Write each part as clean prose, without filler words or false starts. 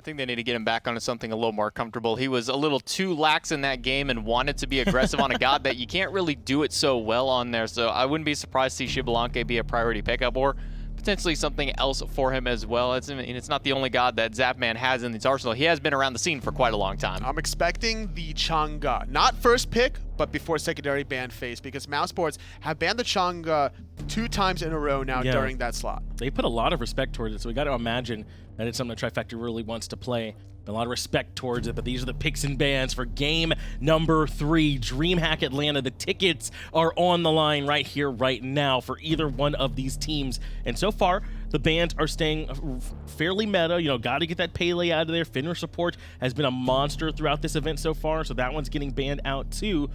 I think they need to get him back onto something a little more comfortable. He was a little too lax in that game and wanted to be aggressive on a god that you can't really do it so well on there. So I wouldn't be surprised to see Xbalanque be a priority pickup or potentially something else for him as well. It's not the only god that Zapman has in his arsenal. He has been around the scene for quite a long time. I'm expecting the Chang'e, not first pick, but before secondary ban phase, because mousesports have banned the Chang'e 2 times in a row now during that slot. They put a lot of respect towards it, so we got to imagine that it's something that Trifecta really wants to play. A lot of respect towards it, but these are the picks and bans for game number 3. DreamHack Atlanta. The tickets are on the line right here, right now for either one of these teams. And so far, the bans are staying fairly meta. You know, got to get that Pele out of there. Finner support has been a monster throughout this event so far, so that one's getting banned out too.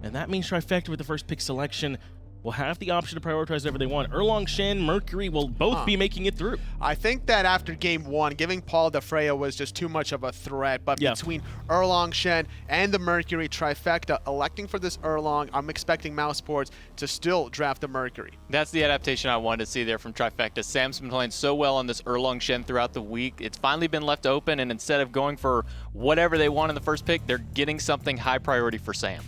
And that means Trifecta with the first pick selection will have the option to prioritize whatever they want. Erlang, Shen, Mercury will both be making it through. I think that after game 1, giving Paul the Freya was just too much of a threat, but between Erlang, Shen, and the Mercury Trifecta, electing for this Erlang, I'm expecting mousesports to still draft the Mercury. That's the adaptation I wanted to see there from Trifecta. Sam's been playing so well on this Erlang Shen throughout the week. It's finally been left open, and instead of going for whatever they want in the first pick, they're getting something high priority for Sam.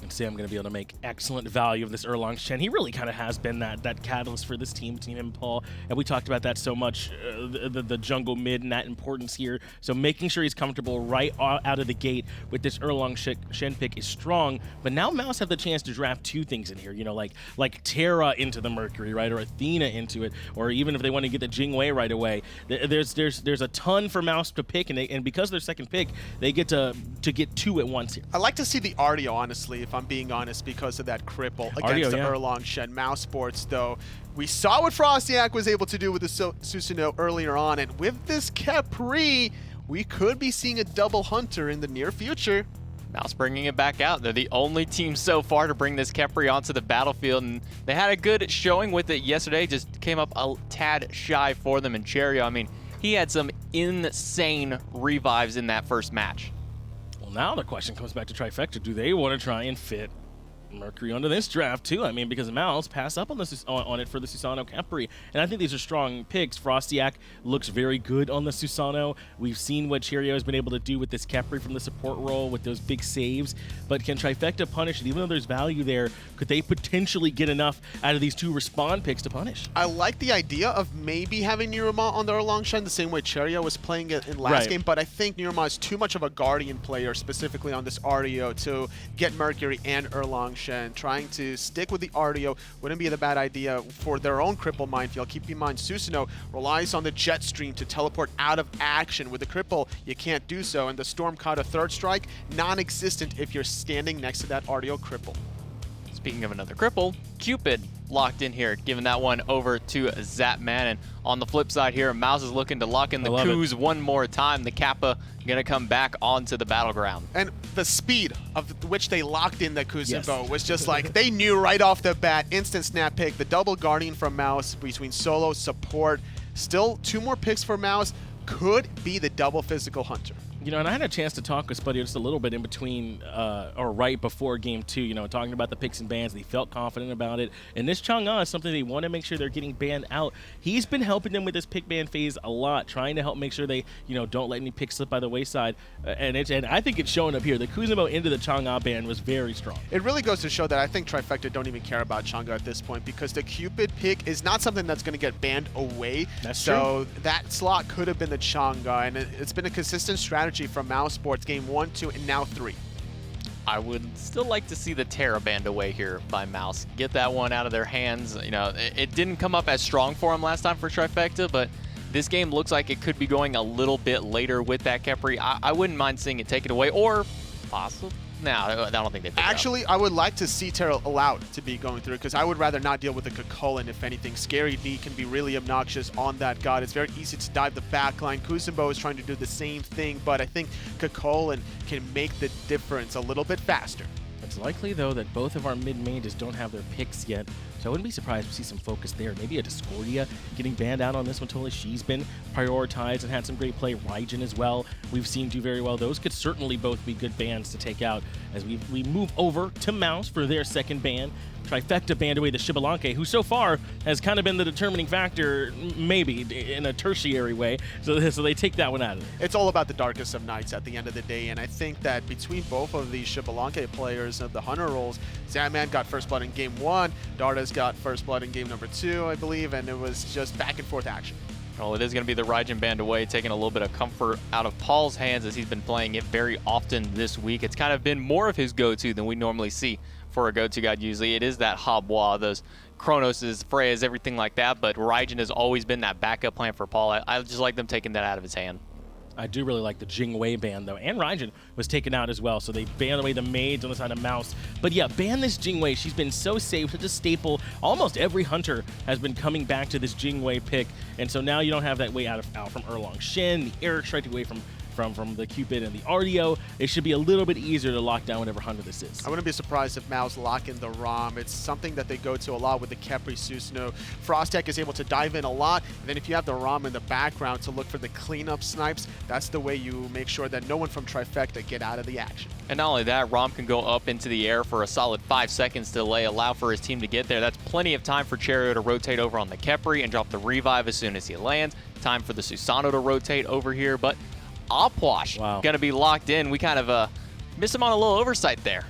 And Sam going to be able to make excellent value of this Erlang Shen. He really kind of has been that catalyst for this team between him and Paul. And we talked about that so much, the jungle mid and that importance here. So making sure he's comfortable right out of the gate with this Erlang Shen pick is strong. But now Mouse have the chance to draft 2 things in here, you know, like Terra into the Mercury, right? Or Athena into it. Or even if they want to get the Jingwei right away. There's a ton for Mouse to pick, and because their second pick, they get to get 2 at once here. I like to see the Artio, honestly, if I'm being honest, because of that cripple against the Erlang Shen. Mousesports, though, we saw what FrostiaK was able to do with the Susano earlier on, and with this Khepri, we could be seeing a double hunter in the near future. Mouse bringing it back out. They're the only team so far to bring this Khepri onto the battlefield, and they had a good showing with it yesterday. Just came up a tad shy for them in Cherryo. I mean, he had some insane revives in that first match. Well, now the question comes back to Trifecta. Do they want to try and fit Mercury onto this draft too? I mean, because Mouse passed up on it for the Susano Khepri, and I think these are strong picks. FrostiaK looks very good on the Susano. We've seen what Cherryo has been able to do with this Khepri from the support role with those big saves, but can Trifecta punish it? Even though there's value there, could they potentially get enough out of these 2 respawn picks to punish? I like the idea of maybe having NeiruMah on the Erlang Shen the same way Cherryo was playing it in last game, but I think NeiruMah is too much of a Guardian player, specifically on this Artio, to get Mercury and Erlang Shen. Trying to stick with the Artio wouldn't be the bad idea for their own cripple minefield. Keep in mind, Susano relies on the jet stream to teleport out of action. With the cripple, you can't do so, and the Storm Kata third strike, non-existent if you're standing next to that Artio cripple. Speaking of another cripple, Cupid locked in here, giving that one over to Zapman. And on the flip side here, Mouse is looking to lock in the Kuz one more time. The Kappa going to come back onto the battleground. And the speed of which they locked in the Kuzenbo was just like, they knew right off the bat, instant snap pick, the double Guardian from Mouse between solo, support. Still 2 more picks for Mouse. Could be the double physical hunter. You know, and I had a chance to talk with Spuddy just a little bit in between, or right before game 2, you know, talking about the picks and bans. They felt confident about it. And this Chang'e is something they want to make sure they're getting banned out. He's been helping them with this pick ban phase a lot, trying to help make sure they, you know, don't let any picks slip by the wayside. And I think it's showing up here. The Kuzenbo into the Chang'e ban was very strong. It really goes to show that I think Trifecta don't even care about Chang'e at this point, because the Cupid pick is not something that's going to get banned away. That's so true. That slot could have been the Chang'e, and it's been a consistent strategy from mousesports game 1, 2, and now 3. I would still like to see the Terra banned away here by Mouse. Get that one out of their hands. You know, it didn't come up as strong for him last time for Trifecta, but this game looks like it could be going a little bit later with that Khepri. I wouldn't mind seeing it taken away, or possibly. No, I don't think they pick Actually, I would like to see Terra allowed to be going through, because I would rather not deal with the Kakolan. If anything, Scary D can be really obnoxious on that god. It's very easy to dive the backline. Kuzenbo is trying to do the same thing, but I think Kakolan can make the difference a little bit faster. It's likely, though, that both of our mid-mages don't have their picks yet, so I wouldn't be surprised to see some focus there. Maybe a Discordia getting banned out on this one totally. She's been prioritized and had some great play. Raijin as well, we've seen do very well. Those could certainly both be good bans to take out as we move over to Mouse for their second ban. Trifecta banned away the Xbalanque, who so far has kind of been the determining factor, maybe, in a tertiary way. So they take that one out of it. It's all about the darkest of nights at the end of the day, and I think that between both of these Xbalanque players of the Hunter roles, Zapman got first blood in game 1, Dardez got first blood in game number 2, I believe, and it was just back and forth action. Well, it is going to be the Raijin banned away, taking a little bit of comfort out of Paul's hands as he's been playing it very often this week. It's kind of been more of his go-to than we normally see for a go-to guide usually. It is that Habwa, those Chronoses, Freyas, everything like that, but Raijin has always been that backup plan for Paul. I just like them taking that out of his hand. I do really like the Jingwei ban, though, and Raijin was taken out as well, so they banned away the maids on the side of Mouse. But yeah, ban this Jingwei. She's been so safe, such a staple. Almost every hunter has been coming back to this Jingwei pick, and so now you don't have that way out from Erlang Shen. The HRX tried to away from the Cupid and the Artio. It should be a little bit easier to lock down whatever hunter this is. I wouldn't be surprised if Mouse lock in the ROM. It's something that they go to a lot with the Khepri Susano. FrostiaK is able to dive in a lot, and then if you have the ROM in the background to look for the cleanup snipes, that's the way you make sure that no one from Trifecta get out of the action. And not only that, ROM can go up into the air for a solid 5 seconds delay, allow for his team to get there. That's plenty of time for Cherryo to rotate over on the Khepri and drop the revive as soon as he lands. Time for the Susano to rotate over here, but Opwash going to be locked in. We kind of miss him on a little oversight there.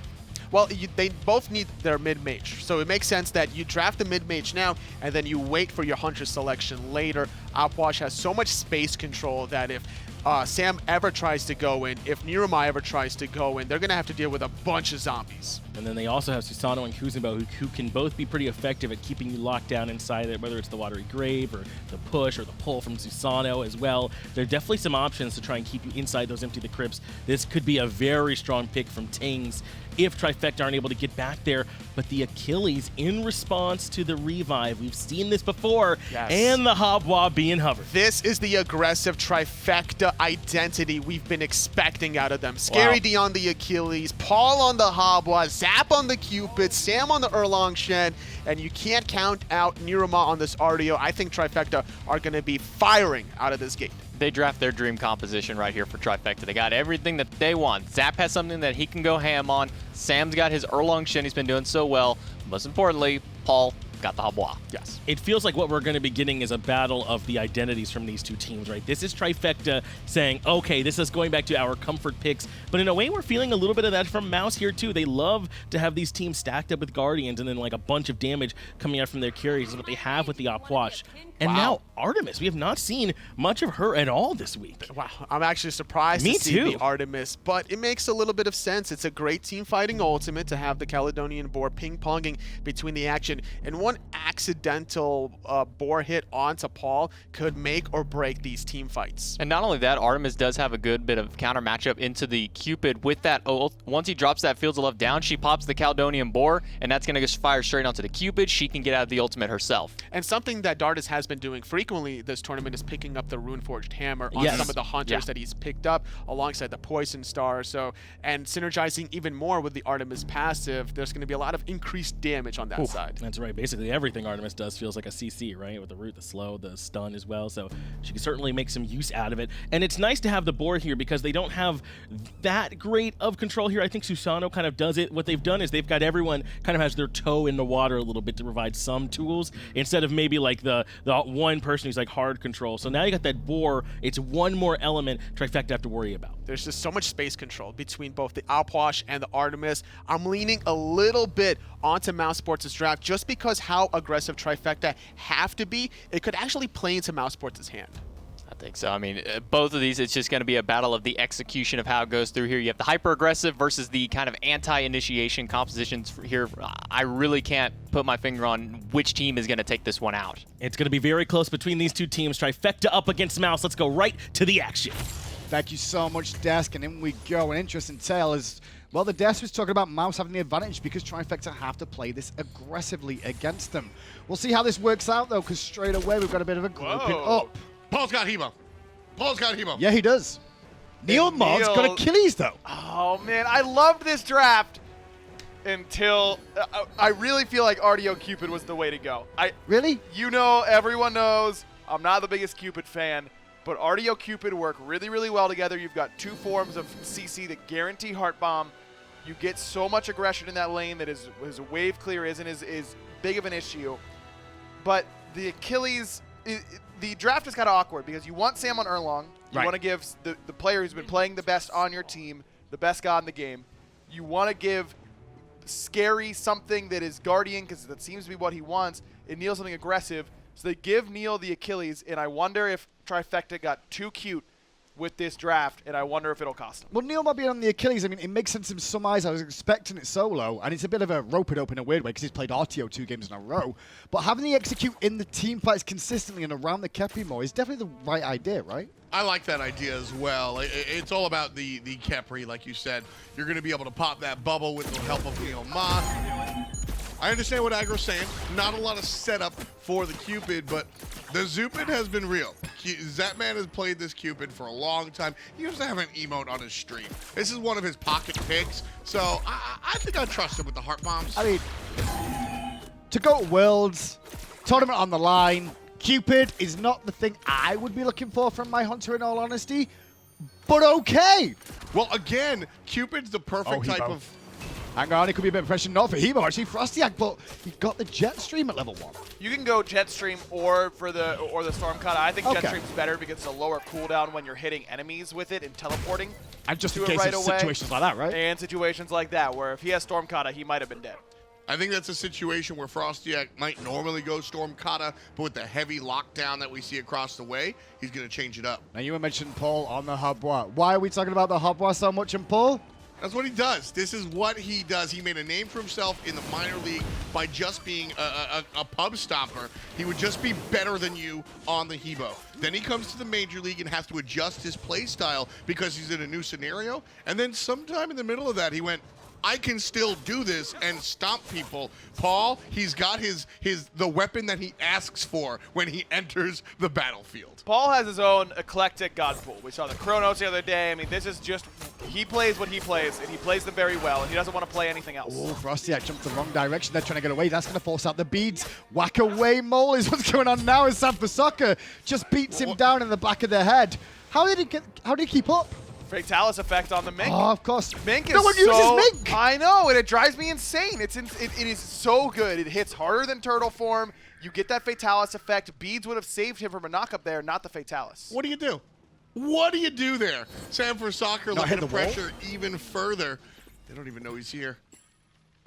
Well, they both need their mid-mage, so it makes sense that you draft the mid-mage now, and then you wait for your hunter selection later. Opwash has so much space control that if Sam ever tries to go in, if NeiruMah ever tries to go in, they're going to have to deal with a bunch of zombies. And then they also have Susano and Kuzenbo, who can both be pretty effective at keeping you locked down inside it, whether it's the Watery Grave or the push or the pull from Susano as well. There are definitely some options to try and keep you inside those Empty the Crypts. This could be a very strong pick from Tingz if Trifecta aren't able to get back there. But the Achilles, in response to the revive, we've seen this before, and the Habwa being hovered. This is the aggressive Trifecta identity we've been expecting out of them. Scary D on the Achilles, Paul on the Habwa, Zap on the Cupid, Sam on the Erlang Shen, and you can't count out NeiruMah on this Artio. I think Trifecta are going to be firing out of this gate. They draft their dream composition right here for Trifecta. They got everything that they want. Zap has something that he can go ham on. Sam's got his Erlang Shen. He's been doing so well. Most importantly, Paul got the Habwa. Yes. It feels like what we're going to be getting is a battle of the identities from these two teams, right? This is Trifecta saying, okay, this is going back to our comfort picks. But in a way, we're feeling a little bit of that from Mouse here, too. They love to have these teams stacked up with Guardians and then like a bunch of damage coming out from their carries is what they have with the Opwash. And now Artemis, we have not seen much of her at all this week. Wow, I'm actually surprised to see the Artemis, but it makes a little bit of sense. It's a great team fighting ultimate to have the Caledonian boar ping-ponging between the action, and one accidental boar hit onto Paul could make or break these team fights. And not only that, Artemis does have a good bit of counter matchup into the Cupid with that ult. Once he drops that Fields of Love down, she pops the Caledonian boar, and that's going to just fire straight onto the Cupid. She can get out of the ultimate herself. And something that Dardez has been doing frequently this tournament is picking up the Runeforged Hammer on some of the hunters that he's picked up alongside the Poison Star. So, and synergizing even more with the Artemis passive, there's going to be a lot of increased damage on that side. That's right. Basically everything Artemis does feels like a CC, right? With the root, the slow, the stun as well. So she can certainly make some use out of it. And it's nice to have the boar here because they don't have that great of control here. I think Susano kind of does it. What they've done is they've got everyone kind of has their toe in the water a little bit to provide some tools instead of maybe like the one person who's like hard control. So now you got that boar. It's one more element Trifecta have to worry about. There's just so much space control between both the Opwash and the Artemis. I'm leaning a little bit onto mousesports' draft just because how aggressive Trifecta have to be. It could actually play into mousesports' hand. I think so. I mean, both of these, it's just going to be a battle of the execution of how it goes through here. You have the hyper-aggressive versus the kind of anti-initiation compositions here. I really can't put my finger on which team is going to take this one out. It's going to be very close between these two teams. Trifecta up against Mouse. Let's go right to the action. Thank you so much, Desk, and in we go. An interesting tale is, well, the Desk was talking about Mouse having the advantage because Trifecta have to play this aggressively against them. We'll see how this works out, though, because straight away we've got a bit of a grouping up. Paul's got Hemo. Paul's got Hemo. Yeah, he does. NeiruMah's got Achilles, though. Oh, man, I loved this draft until I really feel like Artio Cupid was the way to go. Really? You know, everyone knows I'm not the biggest Cupid fan, but Artio Cupid work really, really well together. You've got two forms of CC that guarantee Heart Bomb. You get so much aggression in that lane that his wave clear isn't as big of an issue. But the Achilles, the draft is kind of awkward because you want Sam on Erlang. You want to give the player who's been playing the best on your team, the best god in the game. You want to give Scary something that is Guardian because that seems to be what he wants, and Neil something aggressive. So they give Neil the Achilles, and I wonder if Trifecta got too cute with this draft, and I wonder if it'll cost him. Well, Neil might be on the Achilles. I mean, it makes sense in some eyes. I was expecting it solo, and it's a bit of a rope-it-up in a weird way because he's played Artio 2 games in a row. But having the execute in the team fights consistently and around the Khepri more is definitely the right idea, right? I like that idea as well. It's all about the Khepri, like you said. You're going to be able to pop that bubble with the help of NeiruMah. I understand what Agro's saying. Not a lot of setup for the Cupid, but the Cupid has been real. Zapman has played this Cupid for a long time. He used to have an emote on his stream. This is one of his pocket picks, so I think I trust him with the heart bombs. I mean, to go to Worlds, tournament on the line, Cupid is not the thing I would be looking for from my Hunter, in all honesty, but okay. Well, again, Cupid's the perfect type Hebo. of... Hang on, it could be a bit of pressure not for Hebo, actually, FrostiaK, but he got the jet stream at level 1. You can go Jetstream or the Storm Kata. I think Okay. Jetstream's better because it's a lower cooldown when you're hitting enemies with it and teleporting. And just to in it case right of away. situations like that, right? And situations like that, where if he has Storm Kata, he might have been dead. I think that's a situation where FrostiaK might normally go Storm Kata, but with the heavy lockdown that we see across the way, he's going to change it up. Now, you mentioned Paul on the Habwa. Why are we talking about the Habwa so much and Paul? That's what he does. This is what he does. He made a name for himself in the minor league by just being a pub stopper. He would just be better than you on the Hebo. Then he comes to the major league and has to adjust his play style because he's in a new scenario. And then sometime in the middle of that, he went, I can still do this and stomp people. Paul, he's got the weapon that he asks for when he enters the battlefield. Paul has his own eclectic god pool. We saw the Chronos the other day. I mean, this is just, he plays what he plays, and he plays them very well, and he doesn't want to play anything else. Oh, FrostiaK jumped the wrong direction. They're trying to get away. That's going to force out the beads. Whack away, Mole is what's going on now as FrostiaK just beats him down in the back of the head. How did he keep up? Fatalis effect on the Mink. Oh, of course. Mink is no one so, uses Mink. I know, and it drives me insane. It is so good. It hits harder than Turtle Form. You get that Fatalis effect. Beads would have saved him from a knock-up there, not the Fatalis. What do you do? What do you do there? Sam for Soccer looking to pressure even further. They don't even know he's here.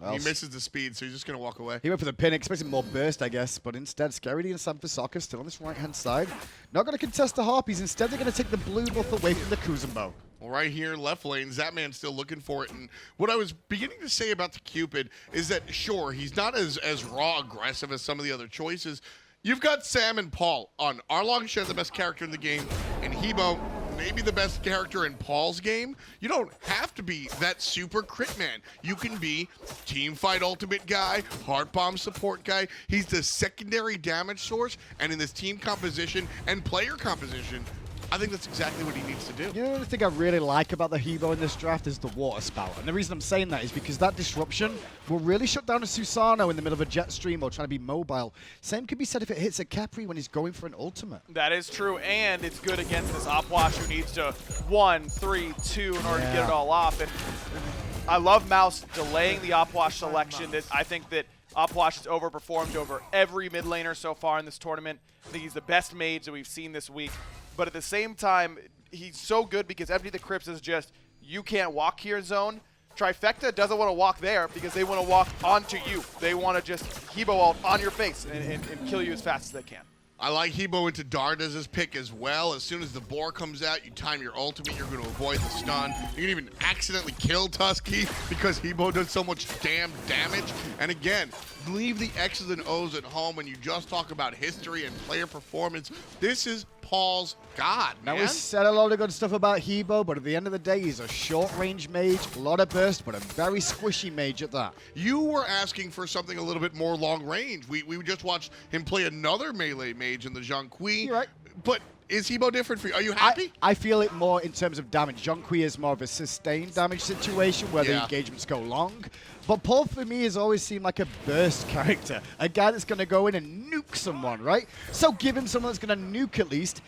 Well, he misses the speed, so he's just going to walk away. He went for the pin, expecting more burst, I guess, but instead, Scary and Sam for Soccer still on this right-hand side. Not going to contest the Harpies. Instead, they're going to take the blue buff away from the Kuzenbo. Well, right here, left lane, Zapman's still looking for it. And what I was beginning to say about the Cupid is that, sure, he's not as raw aggressive as some of the other choices. You've got Sam and Paul on Erlang, Shen, the best character in the game, and Hebo, maybe the best character in Paul's game. You don't have to be that super crit man. You can be team fight ultimate guy, heart bomb support guy. He's the secondary damage source, and in this team composition and player composition, I think that's exactly what he needs to do. You know the thing I really like about the Hebo in this draft is the water spout. And the reason I'm saying that is because that disruption will really shut down a Susano in the middle of a jet stream or trying to be mobile. Same could be said if it hits a Khepri when he's going for an ultimate. That is true, and it's good against this Opwash who needs to 1, 3, 2 in order to get it all off. And I love Mouse delaying the Opwash selection. I think that Opwash has overperformed over every mid laner so far in this tournament. I think he's the best mage that we've seen this week. But at the same time, he's so good because Empty the Crypts is just, you can't walk here zone. Trifecta doesn't want to walk there because they want to walk onto you. They want to just Hebo ult on your face and kill you as fast as they can. I like Hebo into Dardez's pick as well. As soon as the boar comes out, you time your ultimate, you're going to avoid the stun. You can even accidentally kill Tusky because Hebo does so much damn damage. And again, leave the X's and O's at home when you just talk about history and player performance. This is Paul's god, Now, man. we said a lot of good stuff about Hebo, but at the end of the day, he's a short-range mage, a lot of burst, but a very squishy mage at that. You were asking for something a little bit more long range. We just watched him play another melee mage in the Zhongqi. You're right. But is Hebo different for you? Are you happy? I feel it more in terms of damage. Zhongqi is more of a sustained damage situation where the engagements go long. But Paul, for me, has always seemed like a burst character. A guy that's going to go in and nuke someone, right? So give him someone that's going to nuke at least.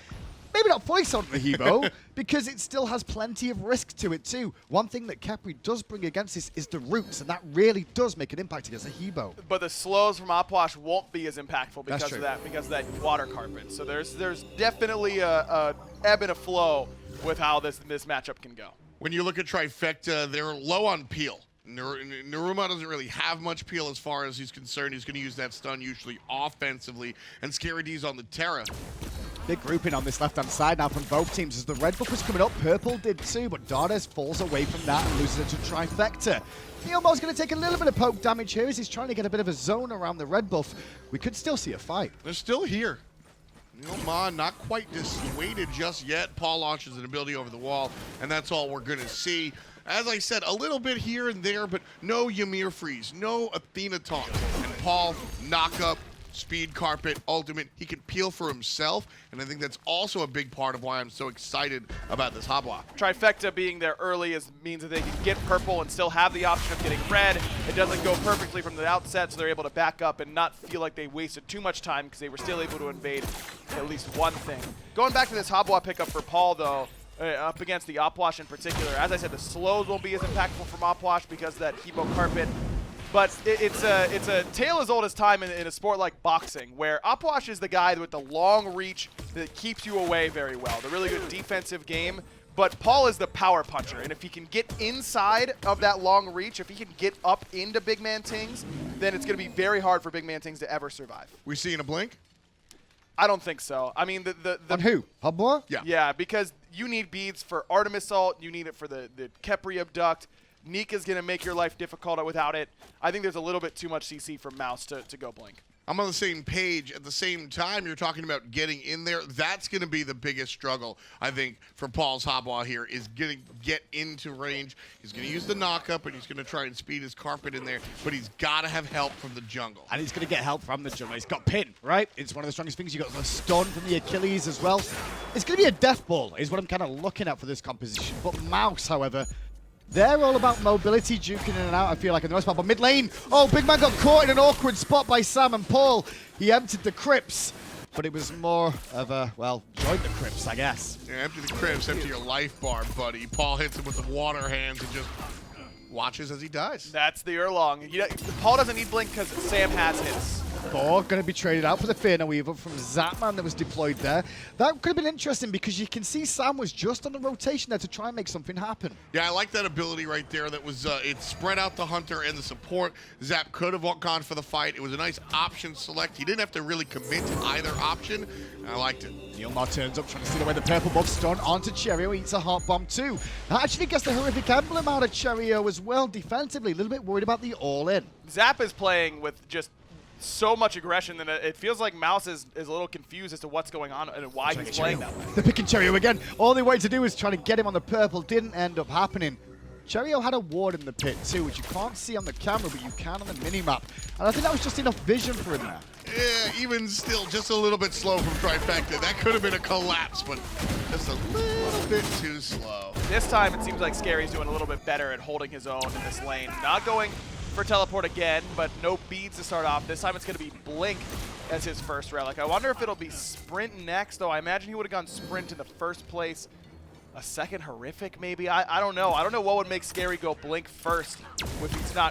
maybe not fully sold for Hebo, because it still has plenty of risk to it too. One thing that Khepri does bring against this is the roots, and that really does make an impact against a Hebo. But the slows from Opwash won't be as impactful That's because true. of that, because of that water carpet. So there's definitely a ebb and a flow with how this matchup can go. When you look at Trifecta, they're low on peel. NeiruMah doesn't really have much peel as far as he's concerned. He's going to use that stun usually offensively, and Scary D's on the Terra. Big grouping on this left-hand side now from both teams. As the red buff was coming up, purple did too, but Dardez falls away from that and loses it to Trifecta. NeiruMah's going to take a little bit of poke damage here as he's trying to get a bit of a zone around the red buff. We could still see a fight. They're still here. NeiruMah not quite dissuaded just yet. Paul launches an ability over the wall, and that's all we're going to see. As I said, a little bit here and there, but no Ymir freeze, no Athena taunt. And Paul, knock up, speed carpet, ultimate. He can peel for himself, and I think that's also a big part of why I'm so excited about this Habwa. Trifecta being there early means that they can get purple and still have the option of getting red. It doesn't go perfectly from the outset, so they're able to back up and not feel like they wasted too much time because they were still able to invade at least one thing. Going back to this Habwa pickup for Paul, though, up against the Opwash in particular, as I said, the slows won't be as impactful from Opwash because of that Hebo carpet. But it's a tale as old as time in a sport like boxing, where Opwash is the guy with the long reach that keeps you away very well. The really good defensive game. But Paul is the power puncher, and if he can get inside of that long reach, if he can get up into BigManTingz, then it's going to be very hard for BigManTingz to ever survive. We seeing a blink? I don't think so. I mean, On who? Habwa? Yeah. Yeah, because you need beads for Artemis ult, you need it for the Khepri abduct. Nika's going to make your life difficult without it. I think there's a little bit too much CC from Mouse to go blink. I'm on the same page. At the same time, you're talking about getting in there. That's going to be the biggest struggle, I think, for Paul's Habwa here, is get into range. He's going to use the knock-up, and he's going to try and speed his carpet in there, but he's got to have help from the jungle. And he's going to get help from the jungle. He's got pin, right? It's one of the strongest things. You've got the stun from the Achilles as well. It's going to be a death ball, is what I'm kind of looking at for this composition. But Mouse, however, they're all about mobility, duking in and out, I feel like, in the most part. But mid lane, oh, Big Man got caught in an awkward spot by Sam and Paul. He emptied the crypts, but it was more of a, well, join the crypts, I guess. Yeah, empty the crypts, empty your life bar, buddy. Paul hits him with the water hands and just watches as he dies. That's the Erlang. Paul doesn't need blink because Sam has his. Thor going to be traded out for the Fear No Evil from Zapman that was deployed there. That could have been interesting because you can see Sam was just on the rotation there to try and make something happen. Yeah, I like that ability right there. That was it spread out the hunter and the support. Zap could have gone for the fight. It was a nice option select. He didn't have to really commit to either option. I liked it. NeiruMah turns up, trying to steal away the purple buff stun onto Cherryo, eats a heart bomb too. That actually gets the horrific emblem out of Cherryo as well defensively. A little bit worried about the all-in. Zap is playing with just so much aggression that it feels like Mouse is a little confused as to what's going on and why he's playing that way. They're picking Cherryo again. All they wanted to do was try to get him on the purple. Didn't end up happening. Cherryo had a ward in the pit too, which you can't see on the camera, but you can on the minimap. And I think that was just enough vision for him there. Yeah, even still, just a little bit slow from Trifecta. That could have been a collapse, but just a little bit too slow. This time it seems like Scary's doing a little bit better at holding his own in this lane. Not going for teleport again, but no beads to start off. This time it's going to be Blink as his first relic. I wonder if it'll be Sprint next, though. I imagine he would have gone Sprint in the first place. A second Horrific, maybe? I don't know. I don't know what would make Scary go Blink first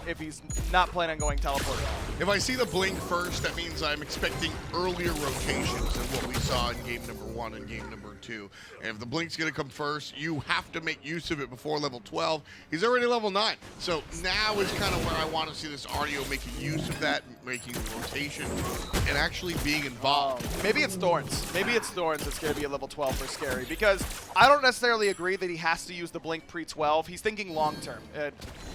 if he's not planning on going teleport at all. If I see the blink first, that means I'm expecting earlier rotations than what we saw in game number 1 and game number 2. And if the blink's going to come first, you have to make use of it before level 12. He's already level 9. So now is kind of where I want to see this Artio making use of that, making the rotation, and actually being involved. Maybe it's Thorns. Maybe it's Thorns that's going to be a level 12 for Scary, because I don't necessarily agree that he has to use the blink pre-12. He's thinking long-term.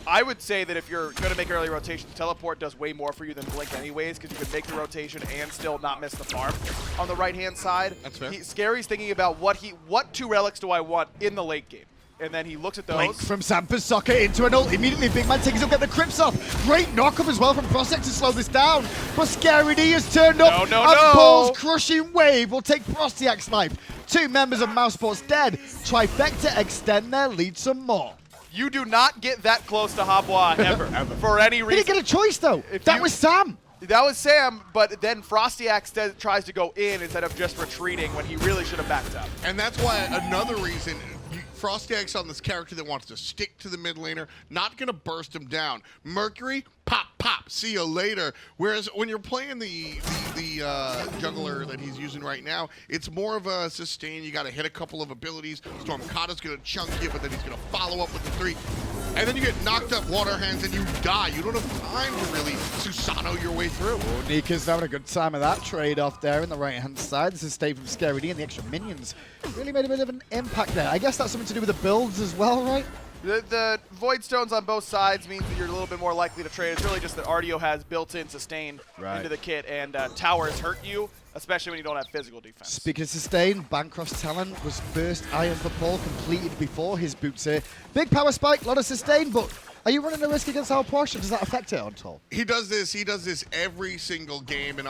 I would say that if you're going to make early rotation, teleport does way more for you than blink anyways, because you can make the rotation and still not miss the farm on the right-hand side. That's fair. Scary's thinking about what 2 relics do I want in the late game? And then he looks at those. Blink from Sampa's socket into an ult. Immediately, BigManTingz will get the crypts off. Great knock-up as well from FrostiaK to slow this down. But Scary D has turned up. No. Paul's crushing wave will take FrostiaK's life. 2 members of mousesports dead. Trifecta extend their lead some more. You do not get that close to Habwa ever. For any He reason. didn't get a choice, though. If That you- was Sam. That was Sam, but then FrostiaK tries to go in instead of just retreating when he really should have backed up. And that's why another reason FrostiaK's on this character that wants to stick to the mid laner, not going to burst him down. Mercury, pop, pop, see you later. Whereas when you're playing the jungler that he's using right now, it's more of a sustain. You got to hit a couple of abilities. Stormkata's going to chunk you, but then he's going to follow up with the 3. And then you get knocked up water hands and you die. You don't have time to really Susano your way through. Oh, Nika's having a good time of that trade-off there in the right-hand side. This is stay from Scary D, and the extra minions really made a bit of an impact there. I guess that's something to do with the builds as well, right? The Void Stones on both sides means that you're a little bit more likely to trade. It's really just that Artio has built-in sustain into the kit, and towers hurt you, especially when you don't have physical defense. Speaking of sustain, Bancroft's talent was first iron for Paul, completed before his boots here. Big power spike, a lot of sustain, but are you running a risk against our Puch, or does that affect it at all? He does this every single game, and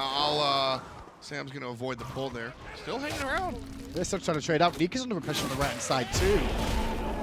Sam's going to avoid the pull there. Still hanging around. They're still trying to trade out. Nika's under pressure on the right-hand side too.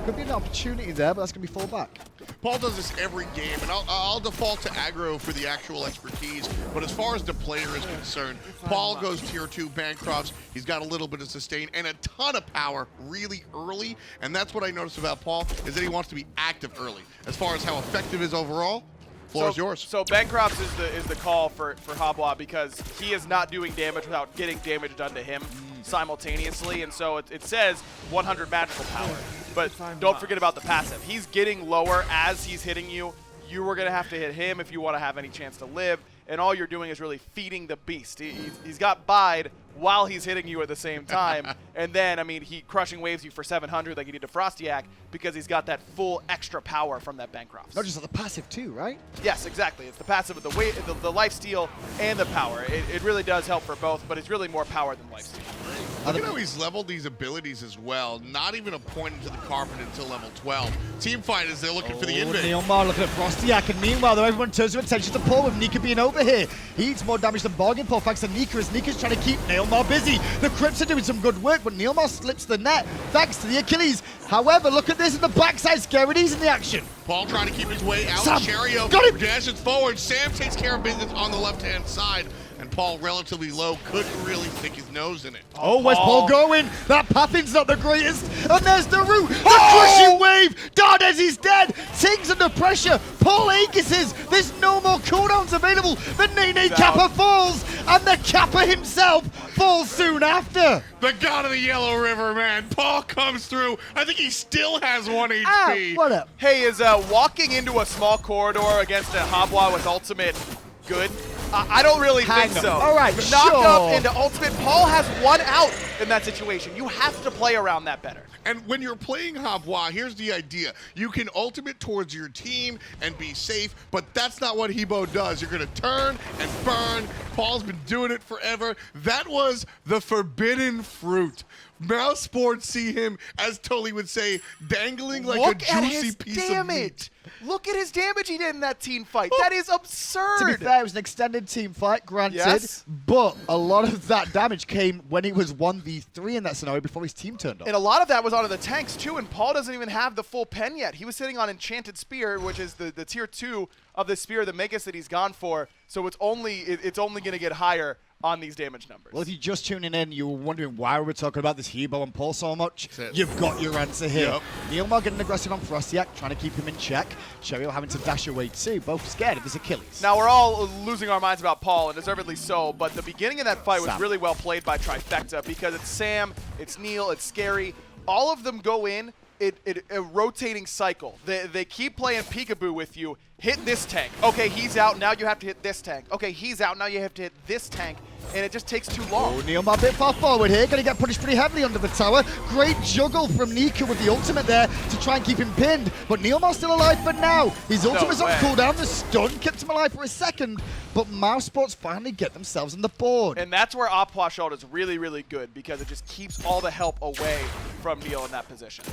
Could be an opportunity there, but that's going to be fall back. Paul does this every game, and I'll default to aggro for the actual expertise, but as far as the player is concerned, Paul goes tier 2 Bancrofts. He's got a little bit of sustain and a ton of power really early, and that's what I noticed about Paul, is that he wants to be active early. As far as how effective is overall, floor is yours. So Bancrofts is the call for Habwa, because he is not doing damage without getting damage done to him simultaneously, and so it says 100 magical power. But don't forget about the passive. He's getting lower as he's hitting you. You were going to have to hit him if you want to have any chance to live, and all you're doing is really feeding the beast. He's got bide while he's hitting you at the same time, and then, I mean, he crushing waves you for 700 like he did to FrostiaK because he's got that full extra power from that Bancroft. Not just on the passive too, right? Yes, exactly. It's the passive of the lifesteal and the power. It really does help for both, but it's really more power than lifesteal. Look at how he's leveled these abilities as well. Not even a point into the carpet until level 12. Team fight as they're looking for the invade. NeiruMah looking at FrostiaK, and meanwhile, though, everyone turns their attention to Paul with Nika being over here. He eats more damage than Bargain Paul thanks to Nika, as Nika's trying to keep NeiruMah busy. The Crips are doing some good work, but NeiruMah slips the net thanks to the Achilles. However, look at this in the backside. Scary D's in the action. Paul trying to keep his way out. Sam, Cherryo got him. dashes forward. Sam takes care of business on the left-hand side. And Paul, relatively low, couldn't really stick his nose in it. Oh, where's Paul going? That pathing's not the greatest. And there's the root. The crushing wave. Dardez is dead. Ting's under pressure. Paul Aegis. There's no more cooldowns available. The Nene Kappa falls. And the Kappa himself falls soon after. The god of the Yellow River, man. Paul comes through. I think he still has 1 HP. Ah, what up? Hey, is walking into a small corridor against a Habwa with ultimate good? I don't really think so. All right, Knocked sure. up into ultimate. Paul has 1 out in that situation. You have to play around that better. And when you're playing Habwa, here's the idea. You can ultimate towards your team and be safe, but that's not what Hebo does. You're going to turn and burn. Paul's been doing it forever. That was the forbidden fruit. mousesports see him, as Tolly would say, dangling like a juicy piece of meat. Look at his damage he did in that team fight. That is absurd. To be fair, it was an extended team fight, granted, but a lot of that damage came when he was 1v3 in that scenario before his team turned on. And a lot of that was onto the tanks, too, and Paul doesn't even have the full pen yet. He was sitting on Enchanted Spear, which is the tier 2 of the Spear, the Magus that he's gone for, so it's only going to get higher on these damage numbers. Well, if you're just tuning in, you were wondering why we're talking about this Hebo and Paul so much, you've got your answer here. NeiruMah getting aggressive on FrostiaK, trying to keep him in check. Cherryo having to dash away too, both scared of his Achilles. Now, we're all losing our minds about Paul, and deservedly so, but the beginning of that fight was really well played by Trifecta, because it's Sam, it's Neil, it's Scary. All of them go in a rotating cycle. They keep playing peekaboo with you. Hit this tank. Okay, he's out. Now you have to hit this tank. Okay, he's out. Now you have to hit this tank. And it just takes too long. Oh, NeiruMah a bit far forward here. Going to get punished pretty heavily under the tower. Great juggle from Nika with the ultimate there to try and keep him pinned. But NeiruMah's still alive for now. His ultimate's on cooldown. The stun kept him alive for a second. But mousesports finally get themselves on the board. And that's where Opwash ult is really, really good, because it just keeps all the help away from Neil in that position.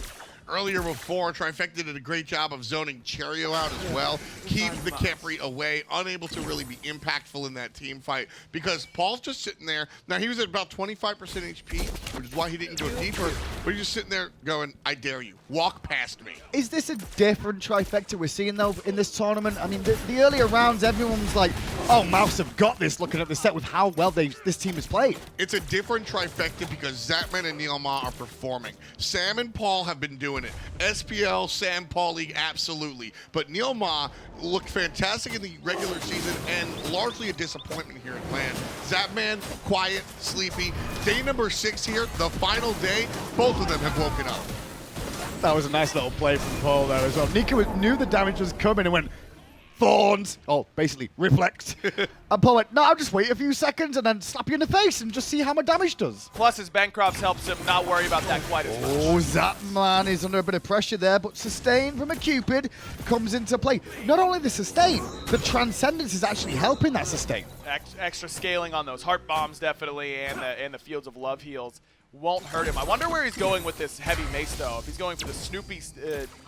Earlier before, Trifecta did a great job of zoning Cherryo out as well. Keep the Khepri away, unable to really be impactful in that team fight because Paul's just sitting there. Now, he was at about 25% HP which is why he didn't go deeper. But he's just sitting there going, I dare you. Walk past me. Is this a different Trifecta we're seeing, though, in this tournament? I mean, the earlier rounds, everyone's like, oh, Mouse have got this, looking at the set with how well this team has played. It's a different Trifecta because Zapman and NeiruMah are performing. Sam and Paul have been doing it. SPL, Sam, Paul League, absolutely. But NeiruMah looked fantastic in the regular season and largely a disappointment here at LAN. Zapman, quiet, sleepy. Day number 6 here, the final day, both of them have woken up. That was a nice little play from Paul there as well. Nika knew the damage was coming and went, Thorns. Oh, basically, reflect. And Paul went, no, I'll just wait a few seconds and then slap you in the face and just see how much damage does. Plus, his Bancrofts helps him not worry about that quite as much. Oh, Zapman is under a bit of pressure there, but sustain from a Cupid comes into play. Not only the sustain, the Transcendence is actually helping that sustain. Extra scaling on those heart bombs, definitely, and the Fields of Love heals won't hurt him. I wonder where he's going with this heavy mace, though. If he's going for the Snoopy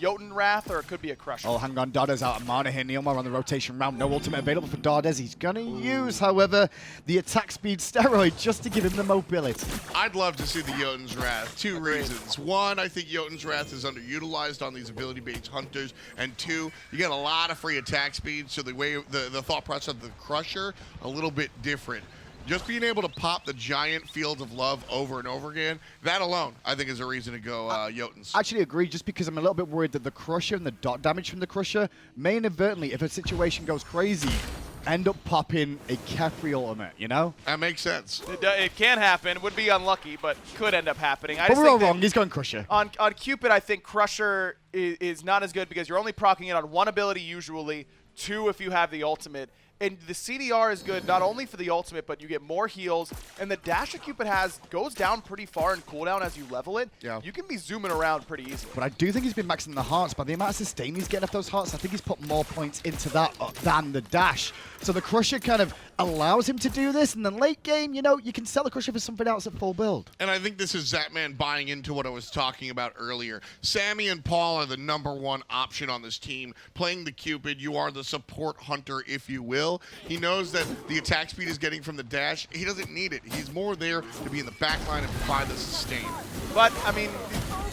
Jotun Wrath, or it could be a Crusher. Oh, hang on. Dardez out of mana here. NeiruMah on the rotation round. No ultimate available for Dardez. He's going to use, however, the attack speed steroid just to give him the mobility. I'd love to see the Jotun's Wrath. Two reasons. One, I think Jotun's Wrath is underutilized on these ability-based hunters. And two, you get a lot of free attack speed, so the way the thought process of the Crusher, a little bit different. Just being able to pop the giant Fields of Love over and over again, that alone, I think, is a reason to go Jotuns. I actually agree, just because I'm a little bit worried that the Crusher and the dot damage from the Crusher may inadvertently, if a situation goes crazy, end up popping a Khepri ultimate, you know? That makes sense. It can happen. Would be unlucky, but could end up happening. But we're all wrong. He's going Crusher. On Cupid, I think Crusher is not as good because you're only proccing it on one ability usually, 2 if you have the ultimate. And the CDR is good not only for the ultimate, but you get more heals. And the dash that Cupid has goes down pretty far in cooldown as you level it. Yeah. You can be zooming around pretty easily. But I do think he's been maxing the hearts. By the amount of sustain he's getting off those hearts, I think he's put more points into that than the dash. So the Crusher kind of allows him to do this. And then late game, you know, you can sell the Crusher for something else at full build. And I think this is Zapman buying into what I was talking about earlier. Sammy and Paul are the #1 option on this team. Playing the Cupid, you are the support hunter, if you will. He knows that the attack speed is getting from the dash. He doesn't need it. He's more there to be in the back line and provide the sustain. But, I mean,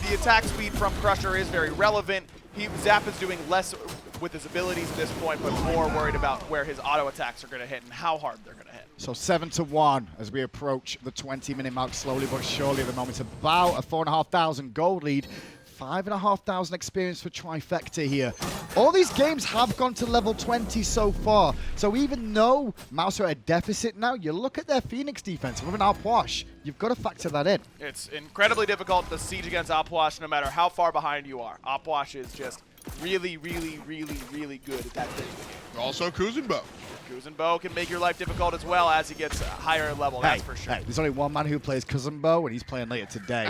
the attack speed from Crusher is very relevant. Zap is doing less with his abilities at this point, but more worried about where his auto attacks are going to hit and how hard they're going to hit. So 7-1 as we approach the 20-minute mark slowly but surely at the moment. It's about a 4,500 gold lead. 5,500 experience for Trifecta here. All these games have gone to level 20 so far. So even though Mouse are at a deficit now, you look at their Phoenix defense with an Outwash. You've got to factor that in. It's incredibly difficult to siege against Opwash no matter how far behind you are. Opwash is just really, really, really, really good at that thing. Also Kuzenbo. Kuzenbo can make your life difficult as well as he gets a higher level, that's for sure. Hey, there's only one man who plays Kuzenbo, and he's playing later today.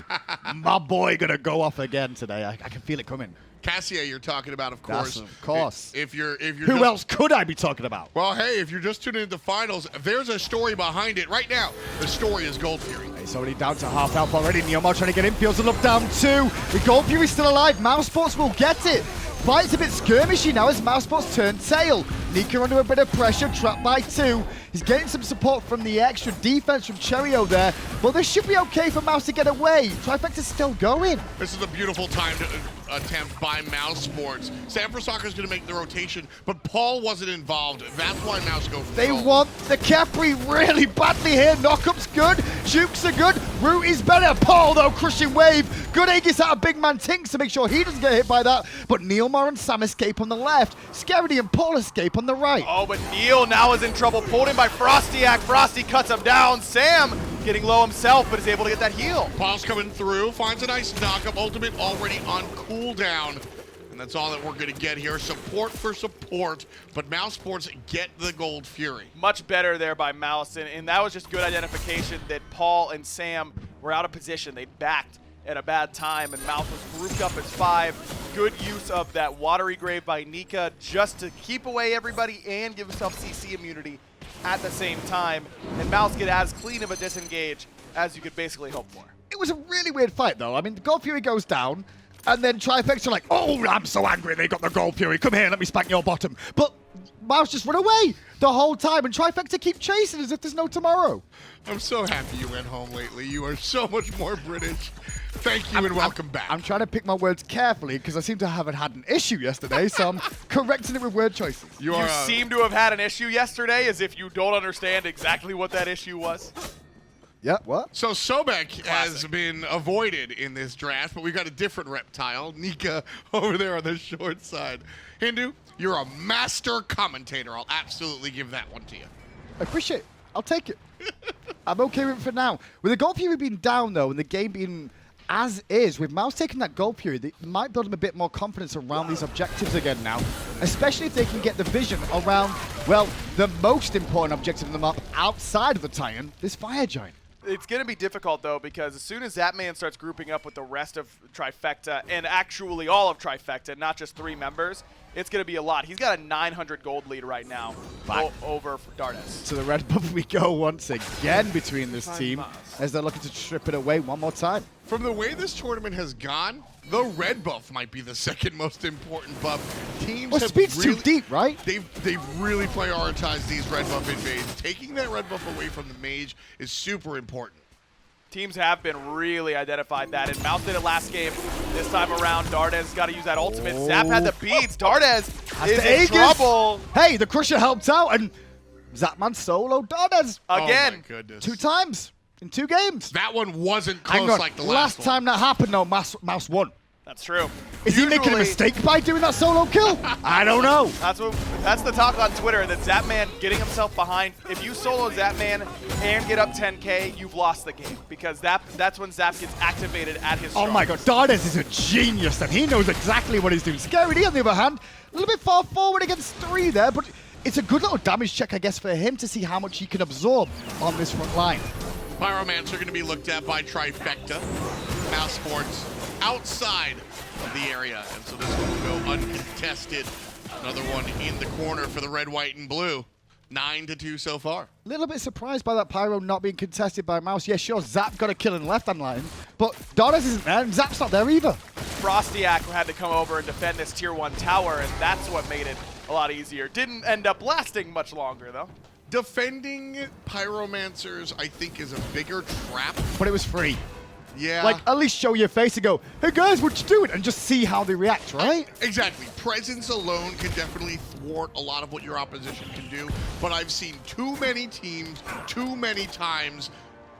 My boy gonna go off again today. I can feel it coming. Cassia, you're talking about, of course. Of course. If you're Who else could I be talking about? Well, hey, if you're just tuning into finals, there's a story behind it right now. The story is Gold Fury. He's already down to half health already. NeiruMah trying to get in. Fields look down 2. The Gold Fury's still alive. mousesports will get it. Fight's a bit skirmishy now as mousesports turn tail. Nika under a bit of pressure, trapped by 2. He's getting some support from the extra defense from Cherryo there, but this should be okay for Mouse to get away. Trifecta's still going. This is a beautiful time to attempt by mousesports. Sam FrostiaK is going to make the rotation, but Paul wasn't involved. That's why Mouse go for They gold. want the Khepri really badly here. Knockup's good. Jukes are good. Root is better. Paul, though, crushing wave. Good Aegis out of BigManTingz to make sure he doesn't get hit by that. But NeiruMah and Sam escape on the left. Scaredy and Paul escape on the right. Oh, but Neil now is in trouble. Pulled in by FrostiaK. Frosty cuts him down. Sam getting low himself, but is able to get that heal. Paul's coming through, finds a nice knockup. Ultimate already on cooldown. And that's all that we're going to get here. Support for support, but mousesports get the Gold Fury. Much better there by Mouse, and that was just good identification that Paul and Sam were out of position. They backed at a bad time, and Mouse was grouped up as 5. Good use of that Watery Grave by Nika just to keep away everybody and give himself CC immunity at the same time. And Mouse get as clean of a disengage as you could basically hope for. It was a really weird fight, though. I mean, the Gold Fury goes down. And then Trifecta are like, oh, I'm so angry they got the gold fury. Come here, let me spank your bottom. But Mouse just run away the whole time, and Trifecta keep chasing as if there's no tomorrow. I'm so happy you went home lately. You are so much more British. Thank you and welcome back. I'm trying to pick my words carefully because I seem to have had an issue yesterday, so I'm correcting it with word choices. You seem to have had an issue yesterday, as if you don't understand exactly what that issue was. Yeah, what? So Sobek has been avoided in this draft, but we've got a different reptile, Nika, over there on the short side. Hindu, you're a master commentator. I'll absolutely give that one to you. I appreciate it. I'll take it. I'm okay with it for now. With the gold fury being down, though, and the game being as is, with Mouse taking that gold fury, they might build him a bit more confidence around these objectives again now, especially if they can get the vision around, well, the most important objective in the map outside of the Titan, this fire giant. It's going to be difficult, though, because as soon as Zapman starts grouping up with the rest of Trifecta, and actually all of Trifecta, not just 3 members, it's going to be a lot. He's got a 900 gold lead right now over Dardez. To the red buff we go once again between this team as they're looking to strip it away one more time. From the way this tournament has gone, the red buff might be the second most important buff. Teams Well, have speed's really, too deep, right? They've really prioritized these red buff invades. Taking that red buff away from the mage is super important. Teams have been really identified that, and Mouse did it last game. This time around, Dardez got to use that ultimate. Zap had the beads. Dardez is in trouble. Hey, the Crusher helped out, and Zapman solo Dardez. Again. Oh my goodness. 2 times in 2 games. That one wasn't Hang close on. like the last one. time that happened, though, Mouse won. That's true. Is he making a mistake by doing that solo kill? I don't know. That's the talk on Twitter, that Zapman getting himself behind. If you solo Zapman and get up 10k, you've lost the game, because that's when Zap gets activated at his Oh my god, Dardez is a genius, and he knows exactly what he's doing. Scary D, on the other hand, a little bit far forward against 3 there, but it's a good little damage check, I guess, for him to see how much he can absorb on this front line. Pyromancer going to be looked at by Trifecta. mousesports outside of the area, and so this one will go uncontested. Another one in the corner for the red, white, and blue. 9-2 so far. A little bit surprised by that Pyro not being contested by Mouse. Yeah, sure, Zap got a kill in left-hand line, but Dardez isn't there, and Zap's not there either. FrostiaK had to come over and defend this tier 1 tower, and that's what made it a lot easier. Didn't end up lasting much longer, though. Defending Pyromancers, I think, is a bigger trap. But it was free. Yeah. Like, at least show your face and go, hey guys, what you doing? And just see how they react, right? Exactly. Presence alone can definitely thwart a lot of what your opposition can do, but I've seen too many teams, too many times,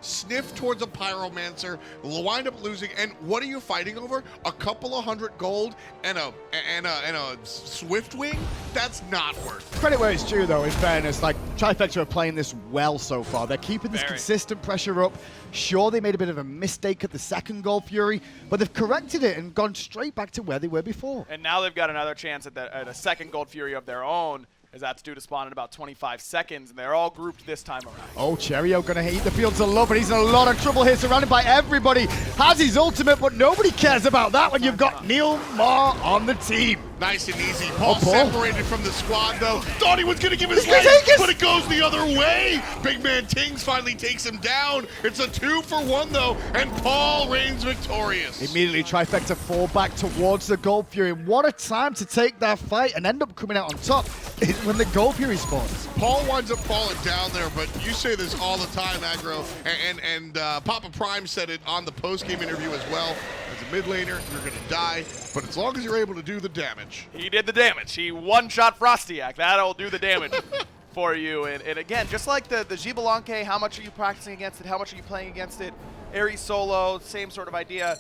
sniff towards a Pyromancer, wind up losing, and what are you fighting over? A couple of 100 gold and a Swift Wing? That's not worth it. Credit where it's due, though, in fairness. Like, Trifecta are playing this well so far. They're keeping this Very. consistent pressure up. Sure, they made a bit of a mistake at the second Gold Fury, but they've corrected it and gone straight back to where they were before. And now they've got another chance at a second Gold Fury of their own, as that's due to spawn in about 25 seconds, and they're all grouped this time around. Oh, Cherryo gonna hit the fields of love, but he's in a lot of trouble here, surrounded by everybody. Has his ultimate, but nobody cares about that when you've got NeiruMah on the team. Nice and easy. Paul Paul. separated from the squad, though. Thought he was going to give his He's gonna life, take it! but it goes the other way. BigManTingz finally takes him down. It's a 2-for-1, though, and Paul reigns victorious. Immediately, Trifecta fall back towards the Gold Fury. What a time to take that fight and end up coming out on top when the Gold Fury spawns. Paul winds up falling down there, but you say this all the time, Aggro, and Papa Prime said it on the post-game interview as well. As a mid laner, you're going to die, but as long as you're able to do the damage. He did the damage. He one-shot FrostiaK. That'll do the damage for you. And again, just like the Xbalanque, how much are you practicing against it? How much are you playing against it? Ares solo, same sort of idea.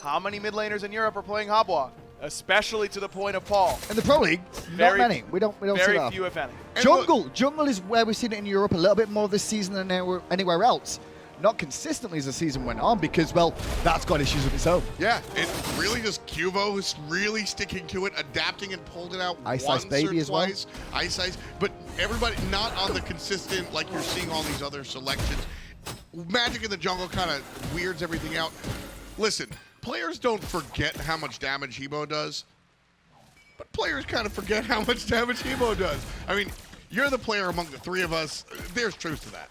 How many mid laners in Europe are playing Habwa? Especially to the point of Paul. In the Pro League, not many. We don't see Very that. few, if any. Jungle is where we've seen it in Europe a little bit more this season than anywhere else. Not consistently as the season went on because, well, that's got issues of its own. Yeah, it really just Cuvo who's really sticking to it, adapting and pulled it out Ice once Baby or as well. twice. Ice, but everybody not on the consistent like you're seeing all these other selections. Magic in the jungle kind of weirds everything out. Listen, players don't forget how much damage Hebo does, but players kind of forget how much damage Hebo does. I mean, you're the player among the 3 of us. There's truth to that.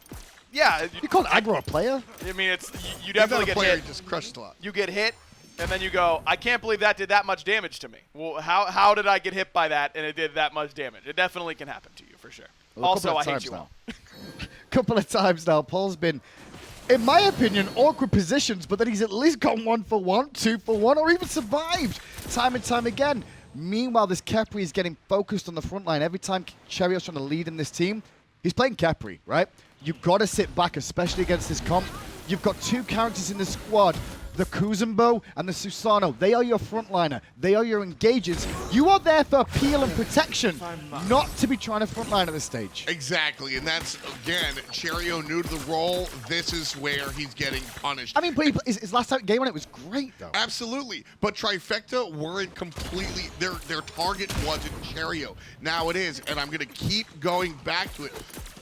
Yeah. You call Aggro a player? I mean, you definitely He's not a get player, hit. he just crushed a lot. You get hit, and then you go, I can't believe that did that much damage to me. Well, how did I get hit by that and it did that much damage? It definitely can happen to you for sure. Well, also, I hate you all. Couple of times now, Paul's been, in my opinion, awkward positions, but then he's at least gone 1 for 1, 2 for 1, or even survived time and time again. Meanwhile, this Khepri is getting focused on the front line. Every time Cherryo's trying to lead in this team, he's playing Khepri, right? You've got to sit back, especially against this comp. You've got 2 characters in the squad, the Kuzenbo and the Susano. They are your frontliner. They are your engagers. You are there for peel and protection, not to be trying to frontline at this stage. Exactly, and that's, again, Cherryo new to the role. This is where he's getting punished. I mean, but his last game on it was great, though. Absolutely, but Trifecta weren't completely, their target wasn't Cherryo. Now it is, and I'm going to keep going back to it.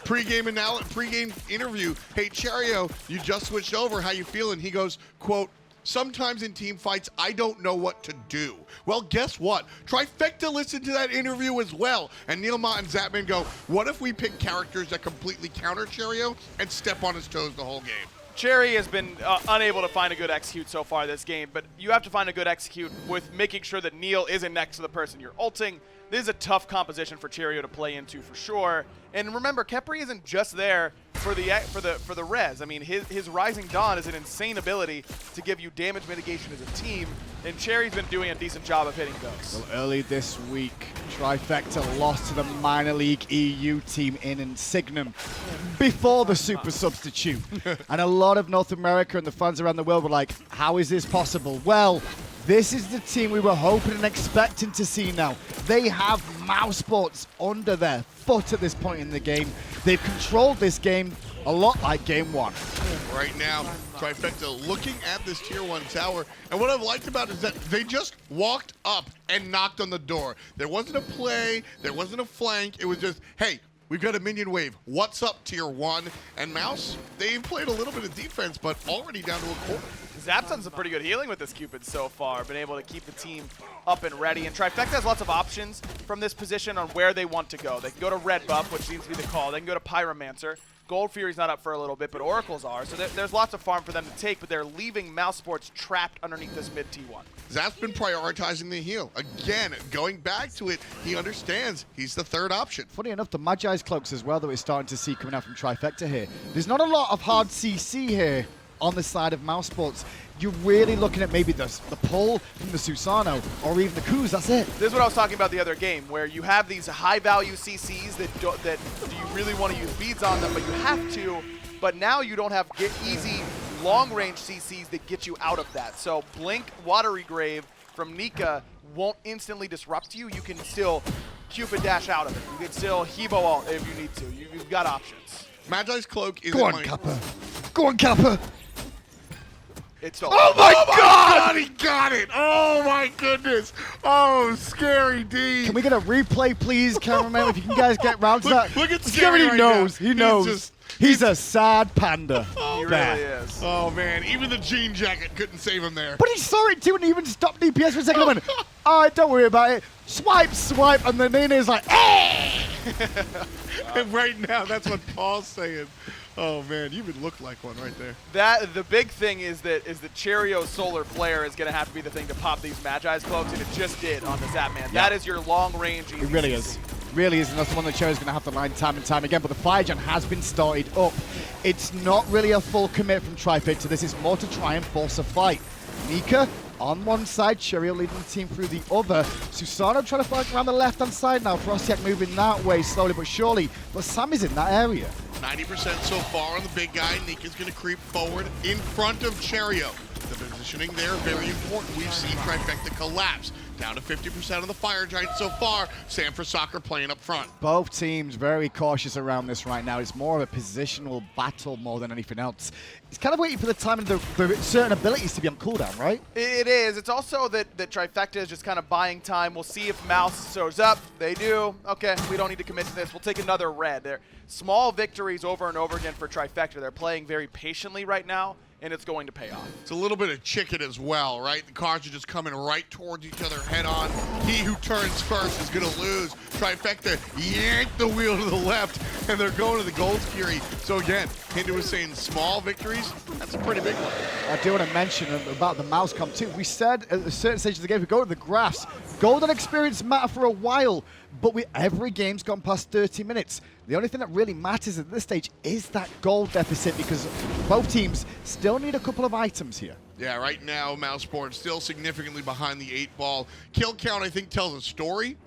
Pre-game interview, hey Cherryo, you just switched over, how you feeling? He goes, quote, sometimes in team fights, I don't know what to do. Well, guess what? Trifecta listened to that interview as well. And NeiruMah and Zapman go, what if we pick characters that completely counter Cherryo and step on his toes the whole game? Cherry has been unable to find a good execute so far this game, but you have to find a good execute with making sure that Neil isn't next to the person you're ulting. This is a tough composition for Cherryo to play into for sure. And remember, Khepri isn't just there for the res. I mean, his Rising Dawn is an insane ability to give you damage mitigation as a team, and Cherry's been doing a decent job of hitting those. Well, early this week, Trifecta lost to the minor league EU team in Insignum before the super substitute. And a lot of North America and the fans around the world were like, how is this possible? Well, this is the team we were hoping and expecting to see now. They have mousesports under their foot at this point in the game. They've controlled this game a lot like game 1. Right now, Trifecta looking at this tier 1 tower, and what I've liked about it is that they just walked up and knocked on the door. There wasn't a play, there wasn't a flank, it was just, hey, we've got a minion wave. What's up, tier 1? And Mouse, they've played a little bit of defense, but already down to a quarter. Zap's done some pretty good healing with this Cupid so far, been able to keep the team up and ready. And Trifecta has lots of options from this position on where they want to go. They can go to Red Buff, which seems to be the call. They can go to Pyromancer. Gold Fury's not up for a little bit, but Oracles are. So there's lots of farm for them to take, but they're leaving mousesports trapped underneath this mid T1. Zap's been prioritizing the heal. Again, going back to it, he understands he's the third option. Funny enough, the Magi's cloaks as well that we're starting to see coming out from Trifecta here. There's not a lot of hard CC here on the side of mousesports. You're really looking at maybe the pull from the Susano or even the Kuz, that's it. This is what I was talking about the other game, where you have these high-value CCs that do you really want to use beads on them, but you have to. But now you don't have easy long-range CCs that get you out of that. So Blink Watery Grave from Nika won't instantly disrupt you. You can still Cupid dash out of it. You can still Hebo ult if you need to. You've got options. Magi's cloak is Go on, Kappa. Go on, Kappa. It's so Oh my God! He got it! Oh my goodness! Oh, Scary D! Can we get a replay, please, cameraman? If you can guys get round to that. Look at Scary He right knows. now. He knows. Just, He's a sad panda. He There. really is. oh man, even the jean jacket couldn't save him there. But he saw it too and he even stopped DPS for a second and went, oh, don't worry about it. Swipe, swipe, and then Nina's like, hey! And right now, that's what Paul's saying. Oh man, you would look like one right there. The big thing is that Cherryo Solar Flare is going to have to be the thing to pop these Magi's cloaks, and it just did on the Zapman. Yeah. That is your long range. It really is. Really is, and that's the one that Cherryo's going to have to line time and time again, but the fire gen has been started up. It's not really a full commit from Trifecta. This is more to try and force a fight. Nika on one side, Cherryo leading the team through the other. Susano trying to fight around the left-hand side now. FrostiaK moving that way slowly but surely, but Sam is in that area. 90% so far on the big guy. Nika's going to creep forward in front of Cherryo. The positioning there, very important. We've seen Trifecta collapse. Down to 50% of the Fire Giant so far. Sam for Soccer playing up front. Both teams very cautious around this right now. It's more of a positional battle more than anything else. It's kind of waiting for the time and the certain abilities to be on cooldown, right? It is. It's also that Trifecta is just kind of buying time. We'll see if Mouse shows up. They do. Okay, we don't need to commit to this. We'll take another red. They're small victories over and over again for Trifecta. They're playing very patiently right now. and it's going to pay off. It's a little bit of chicken as well, right? The cars are just coming right towards each other head on. He who turns first is going to lose. Trifecta yanked the wheel to the left, and they're going to the Gold Fury. So again, Hindu was saying small victories. That's a pretty big one. I do want to mention about the mouse comp too. We said at a certain stage of the game, we go to the graphs. Golden experience matter for a while, but every game's gone past 30 minutes. The only thing that really matters at this stage is that gold deficit, because both teams still need a couple of items here. Yeah, right now, mousesports still significantly behind the 8-ball. Kill count, I think, tells a story.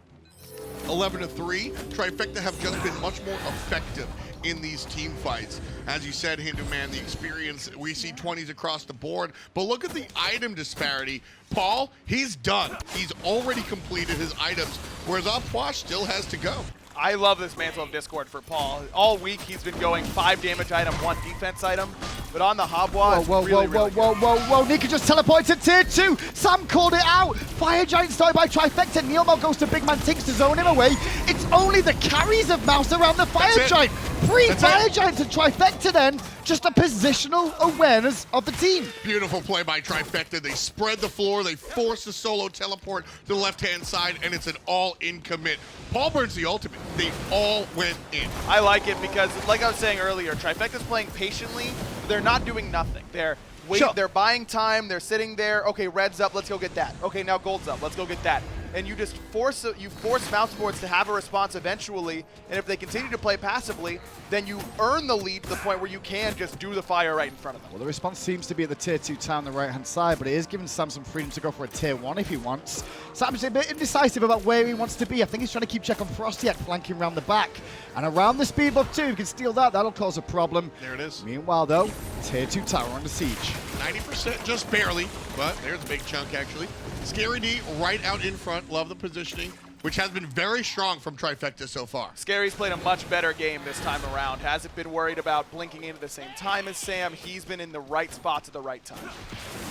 11-3. Trifecta have just been much more effective in these team fights. As you said, Hindu Man, the experience, we see 20s across the board, but look at the item disparity. Paul, he's done. He's already completed his items, whereas Puch still has to go. I love this Mantle of Discord for Paul. All week he's been going 5 damage item, 1 defense item. But on the Hobwa, whoa. Nika just teleported tier 2. Sam called it out. Fire Giant started by Trifecta. NeiruMah goes to BigManTingz to zone him away. It's only the carries of Mouse around the Fire Giant. 3 Fire Giants to Trifecta then. Just a positional awareness of the team. Beautiful play by Trifecta. They spread the floor. They force the solo teleport to the left-hand side, and it's an all-in commit. Paul burns the ultimate. They all went in. I like it because, like I was saying earlier, Trifecta's playing patiently. They're not doing nothing. They're waiting. Sure. They're buying time. They're sitting there. Okay, red's up. Let's go get that. Okay, now gold's up. Let's go get that. And you just force mousesports to have a response eventually. And if they continue to play passively, then you earn the lead to the point where you can just do the fire right in front of them. Well, the response seems to be at the tier 2 town on the right-hand side, but it is giving Sam some freedom to go for a tier 1 if he wants. Sam's a bit indecisive about where he wants to be. I think he's trying to keep check on FrostiaK flanking around the back. And around the speed buff too, if you can steal that, that'll cause a problem. There it is. Meanwhile though, tier 2 tower under siege. 90%, just barely, but there's a big chunk actually. Scary D right out in front. Love the positioning, which has been very strong from Trifecta so far. Scary's played a much better game this time around. Hasn't been worried about blinking in at the same time as Sam. He's been in the right spots at the right time.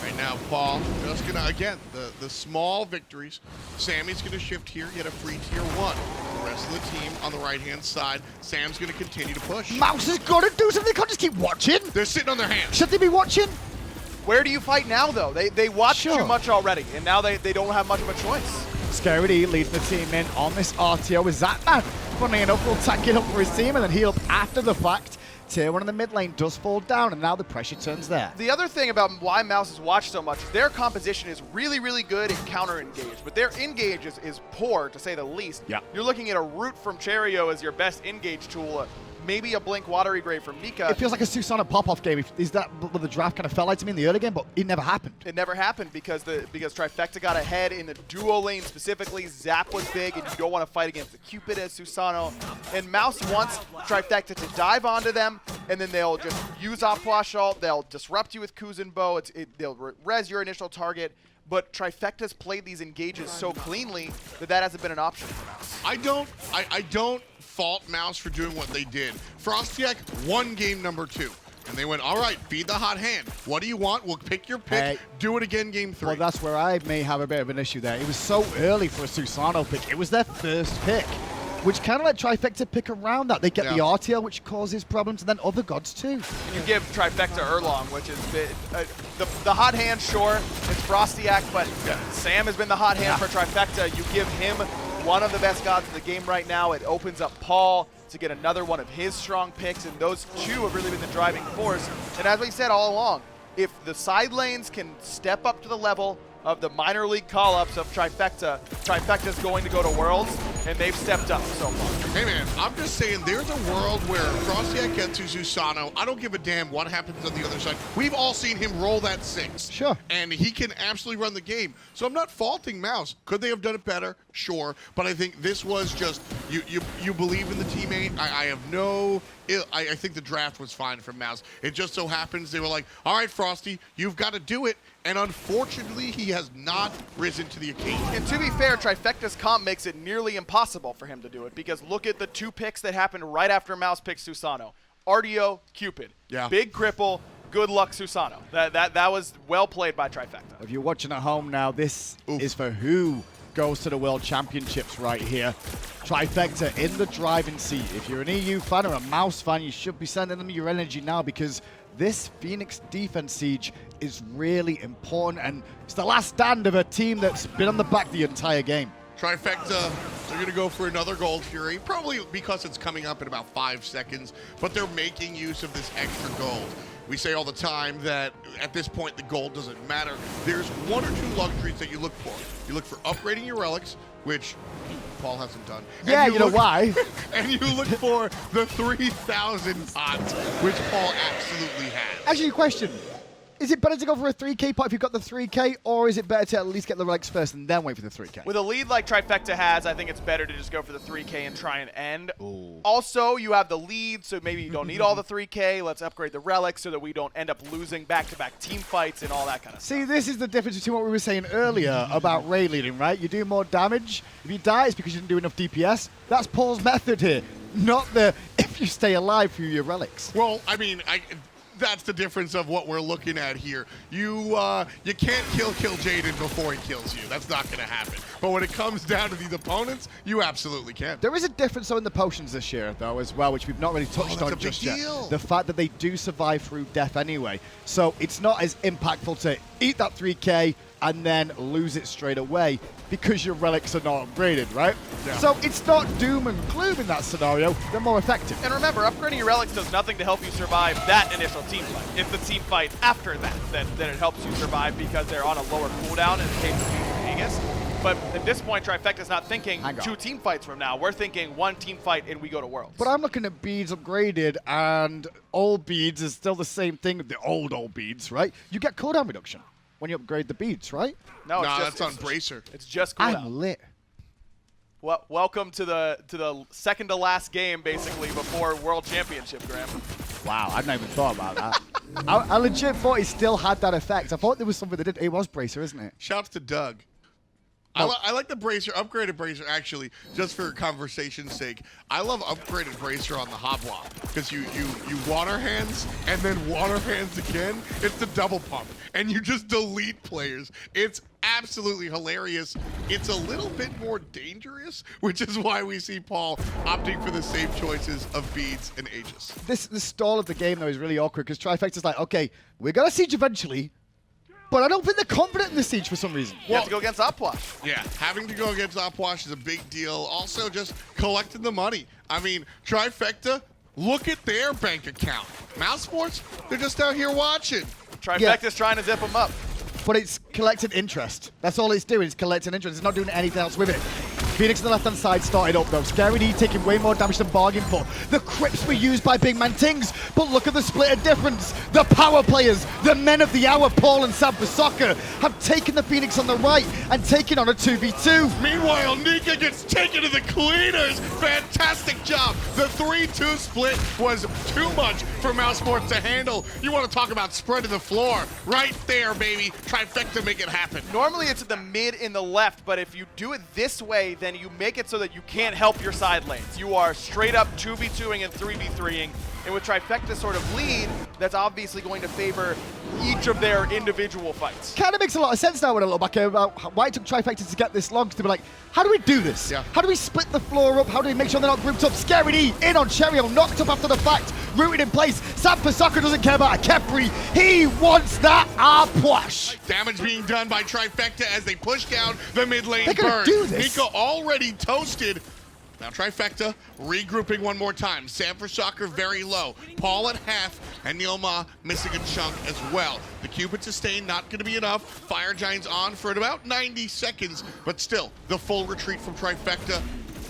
Right now, Paul just gonna, again, the small victories. Sammy's gonna shift here, get a free tier 1. The rest of the team on the right-hand side, Sam's gonna continue to push. Mouse has got to do something. They can't just keep watching. They're sitting on their hands. Should they be watching? Where do you fight now, though? They watched too much already, and now they don't have much of a choice. Scary D leads the team in on this Artio with Zapman. Funny enough, will tank it up for his team and then heal up after the fact. Tier 1 in the mid lane does fall down, and now the pressure turns there. The other thing about why Mouse has watched so much, their composition is really, really good in counter-engage, but their engage is poor, to say the least. Yeah. You're looking at a root from Cherryo as your best engage tool, maybe a Blink Watery Grave from Nika. It feels like a Susano pop-off game. Is that what the draft kind of felt like to me in the early game, but it never happened. It never happened because Trifecta got ahead in the duo lane specifically. Zap was big, and you don't want to fight against the Cupid as Susano. And Mouse wants Trifecta to dive onto them, and then they'll just use Puch ult. They'll disrupt you with Kuzenbo. They'll res your initial target. But Trifecta's played these engages so cleanly that hasn't been an option for Mouse. I don't fault Mouse for doing what they did. FrostiaK won game number 2. And they went, all right, feed the hot hand. What do you want? We'll pick your pick. Hey. Do it again game 3. Well, that's where I may have a bit of an issue there. It was so early for a Susano pick. It was their first pick, which kind of let Trifecta pick around that. They get the Artio, which causes problems, and then other gods too. And you give Trifecta Erlang, which is the hot hand, sure, it's FrostiaK, but Sam has been the hot hand for Trifecta. You give him one of the best gods in the game right now. It opens up Paul to get another one of his strong picks, and those two have really been the driving force. And as we said all along, if the side lanes can step up to the level of the minor league call-ups of Trifecta, Trifecta's going to go to Worlds, and they've stepped up so far. Hey man, I'm just saying there's a world where FrostiaK gets to Susano. I don't give a damn what happens on the other side. We've all seen him roll that 6. Sure. And he can absolutely run the game. So I'm not faulting Mouse. Could they have done it better? Sure. But I think this was just, you believe in the teammate. I have no... I think the draft was fine from Mouse. It just so happens they were like, all right, Frosty, you've got to do it. And unfortunately, he has not risen to the occasion. And to be fair, Trifecta's comp makes it nearly impossible for him to do it, because look at the 2 picks that happened right after Mouse picked Susano. Artio, Cupid. Yeah. Big cripple, good luck Susano. That was well played by Trifecta. If you're watching at home now, this is for who goes to the World Championships right here. Trifecta in the driving seat. If you're an EU fan or a Mouse fan, you should be sending them your energy now, because this Phoenix defense siege is really important, and it's the last stand of a team that's been on the back the entire game. Trifecta, they're going to go for another Gold Fury, probably because it's coming up in about 5 seconds, but they're making use of this extra gold. We say all the time that at this point the gold doesn't matter. There's 1 or 2 luxuries that you look for. You look for upgrading your relics, which Paul hasn't done. Yeah, you know why? And you look for the 3,000 pots, which Paul absolutely has. Actually, question. Is it better to go for a 3K pot if you've got the 3K, or is it better to at least get the relics first and then wait for the 3K? With a lead like Trifecta has, I think it's better to just go for the 3K and try and end. Ooh. Also, you have the lead, so maybe you don't need all the 3K. Let's upgrade the relics so that we don't end up losing back-to-back team fights and all that kind of stuff. See, this is the difference between what we were saying earlier about Ray leading, right? You do more damage. If you die, it's because you didn't do enough DPS. That's Paul's method here, not the if you stay alive through your relics. Well, I mean, that's the difference of what we're looking at here. You can't kill Jaden before he kills you. That's not going to happen. But when it comes down to these opponents, you absolutely can. There is a difference, though, in the potions this year, though, as well, which we've not really touched on just yet. The fact that they do survive through death anyway. So it's not as impactful to eat that 3K and then lose it straight away because your relics are not upgraded, right? Yeah. So it's not doom and gloom in that scenario. They're more effective. And remember, upgrading your relics does nothing to help you survive that initial team fight. It's the team fight after that that it helps you survive because they're on a lower cooldown in the case of Vegas. But at this point, Trifecta's not thinking 2 team fights from now. We're thinking 1 team fight and we go to Worlds. But I'm looking at beads upgraded, and old beads is still the same thing with the old beads, right? You get cooldown reduction when you upgrade the beads, right? No, that's on Bracer. It's just cooldown. I'm lit. Well, welcome to the second to last game, basically, before World Championship, Graham. Wow, I've not even thought about that. I legit thought it still had that effect. I thought there was something that did. It was Bracer, isn't it? Shouts to Doug. I like the Bracer, upgraded Bracer, actually, just for conversation's sake. I love upgraded Bracer on the Hoblock, because you water hands, and then water hands again. It's the double pump, and you just delete players. It's absolutely hilarious. It's a little bit more dangerous, which is why we see Paul opting for the safe choices of beads and Aegis. The stall of the game, though, is really awkward, because Trifecta's like, okay, we're going to siege eventually, but I don't think they're confident in the siege for some reason. You have to go against Opwash. Yeah, having to go against Opwash is a big deal. Also, just collecting the money. I mean, Trifecta, look at their bank account. mousesports, they're just out here watching. Trifecta's trying to zip them up. But it's collecting interest. That's all it's doing, it's collecting interest. It's not doing anything else with it. Phoenix on the left-hand side started up, though. Scary D taking way more damage than bargain for. The Crips were used by BigManTingz, but look at the split of difference. The power players, the men of the hour, Paul and FrostiaK, have taken the Phoenix on the right and taken on a 2v2. Meanwhile, Nika gets taken to the cleaners. Fantastic job. The 3-2 split was too much for mousesports to handle. You want to talk about spreading the floor. Right there, baby. Trifecta make it happen. Normally it's the mid and the left, but if you do it this way, then you make it so that you can't help your side lanes. You are straight up 2v2ing and 3v3ing. And with Trifecta's sort of lead, that's obviously going to favor each of their individual fights. Kind of makes a lot of sense now when I look back about why it took Trifecta to get this long, to be like, how do we do this? Yeah. How do we split the floor up? How do we make sure they're not grouped up? Scary D in on Cherryo, knocked up after the fact, rooted in place. FrostiaK doesn't care about a Khepri. He wants that Puch. Damage being done by Trifecta as they push down the mid lane They're gonna burn. do this. Nika already toasted. Now Trifecta regrouping one more time. FrostiaK very low. Paul at half, and NeiruMah missing a chunk as well. The Cupid sustain not going to be enough. Fire Giant's on for about 90 seconds, but still, the full retreat from Trifecta,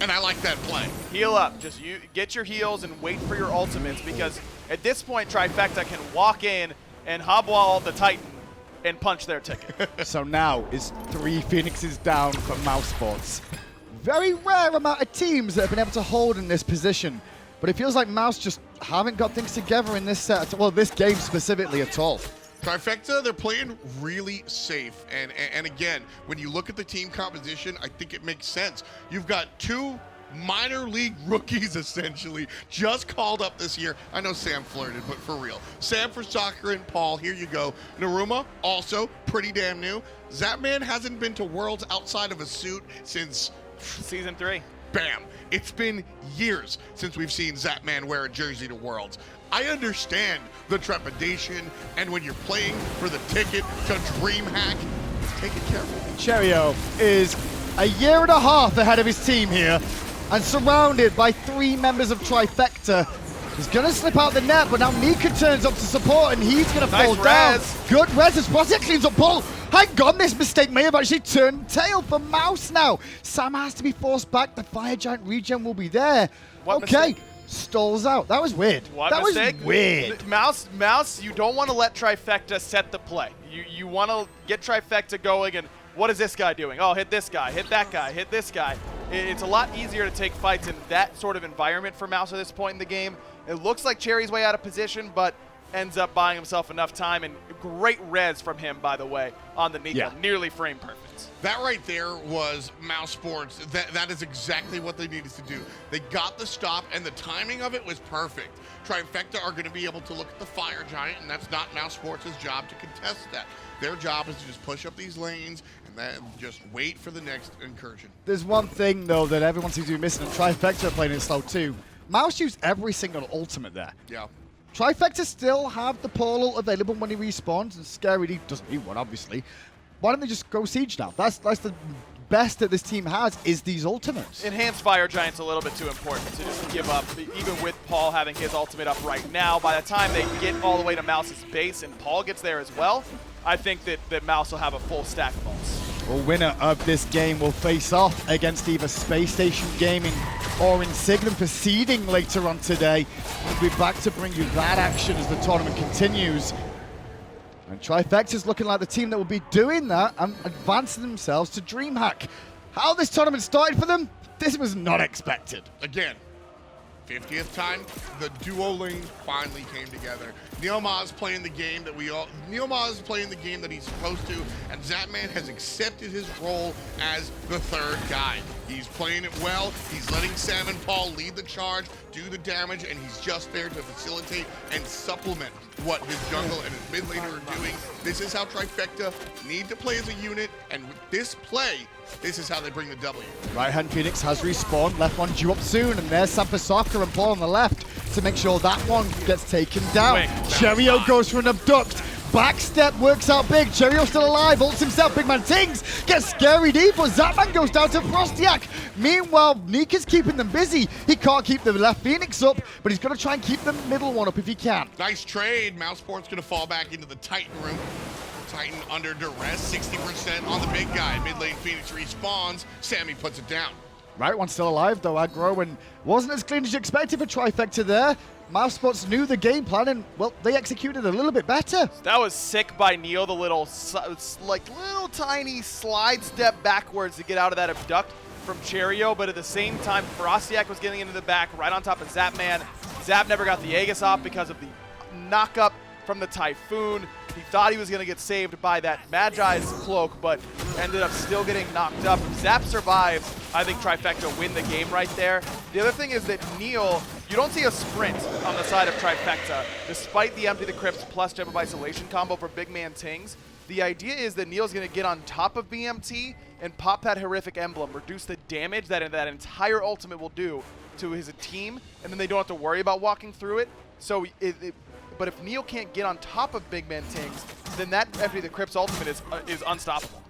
and I like that play. Heal up. Just get your heals and wait for your ultimates, because at this point, Trifecta can walk in and hobwall the Titan and punch their ticket. So now is 3 Phoenixes down for mousesports. Very rare amount of teams that have been able to hold in this position, but it feels like Mouse just haven't got things together in this set, well, this game specifically at all. Trifecta, they're playing really safe, and again, when you look at the team composition, I think it makes sense. You've got 2 minor league rookies, essentially, just called up this year. I know Sam flirted, but for real. Sam FrostiaK and Paul, here you go. NeiruMah, also pretty damn new. Zapman hasn't been to Worlds outside of a suit since Season 3. bam. It's been years since we've seen Zapman wear a jersey to Worlds. I understand the trepidation, and when you're playing for the ticket to DreamHack, take it careful. Cherryo is a year and a half ahead of his team here, and surrounded by 3 members of Trifecta. He's gonna slip out the net, but now Nika turns up to support, and he's gonna fall down. Good res as FrostiaK cleans up Paul. Hang on, this mistake may have actually turned tail for Mouse now. Sam has to be forced back. The Fire Giant regen will be there. What okay, mistake? Stalls out. That was weird. What that mistake? was weird. Mouse, you don't want to let Trifecta set the play. You want to get Trifecta going, and what is this guy doing? Oh, hit this guy, hit that guy, hit this guy. It's a lot easier to take fights in that sort of environment for Mouse at this point in the game. It looks like Cherry's way out of position, but ends up buying himself enough time, and great res from him, by the way, on the Nika. Yeah. Nearly frame perfect. That right there was mousesports. That is exactly what they needed to do. They got the stop, and the timing of it was perfect. Trifecta are going to be able to look at the Fire Giant, and that's not mousesports' job to contest that. Their job is to just push up these lanes and then just wait for the next incursion. There's one thing, though, that everyone seems to be missing, and Trifecta are playing it slow, too. Mouse used every single ultimate there. Yeah. Trifecta still have the Paul ult available when he respawns, and Scary D doesn't need one, obviously. Why don't they just go Siege now? That's the best that this team has, is these ultimates. Enhanced Fire Giant's a little bit too important to just give up, even with Paul having his ultimate up right now. By the time they get all the way to Mouse's base and Paul gets there as well, I think that Mouse will have a full stack of ults. Well, winner of this game will face off against either Space Station Gaming or Insignum proceeding later on today. We'll be back to bring you that action as the tournament continues. And Trifecta's looking like the team that will be doing that and advancing themselves to DreamHack. How this tournament started for them, this was not expected. Again, 50th time, the duo lane finally came together. NeiruMah is playing the game that NeiruMah is playing the game that he's supposed to, and Zapman has accepted his role as the third guy. He's playing it well. He's letting Sam and Paul lead the charge, do the damage, and he's just there to facilitate and supplement what his jungle and his mid laner are doing. This is how Trifecta need to play as a unit, and with this play, this is how they bring the W. Right-hand Phoenix has respawned, left one due up soon, and there's Sampasaka and Paul on the left to make sure that one gets taken down. Cherryo goes for an abduct. Backstep works out big. Cherryo still alive, ults himself. BigManTingz gets Scary D, but Zapman goes down to FrostiaK. Meanwhile, Nika's keeping them busy. He can't keep the left Phoenix up, but he's going to try and keep the middle one up if he can. Nice trade. mousesports going to fall back into the Titan room. Titan under duress, 60% on the big guy. Mid lane Phoenix respawns. Sammy puts it down. Right one's still alive though, aggro, and wasn't as clean as you expected for Trifecta there. mousesports knew the game plan and, well, they executed a little bit better. That was sick by Neo, the little tiny slide step backwards to get out of that abduct from Cherryo, but at the same time, FrostiaK was getting into the back right on top of Zapman. Zap never got the Aegis off because of the knock-up from the Typhoon. He thought he was going to get saved by that Magi's cloak, but ended up still getting knocked up. If Zap survives, I think Trifecta win the game right there. The other thing is that Neil, you don't see a sprint on the side of Trifecta, despite the Empty the Crypts plus Gem of Isolation combo for BigManTingz. The idea is that Neil's going to get on top of BMT and pop that horrific emblem, reduce the damage that that entire ultimate will do to his team, and then they don't have to worry about walking through it. So but if Neil can't get on top of BigManTingz, then that Empty the Crypts ultimate is unstoppable.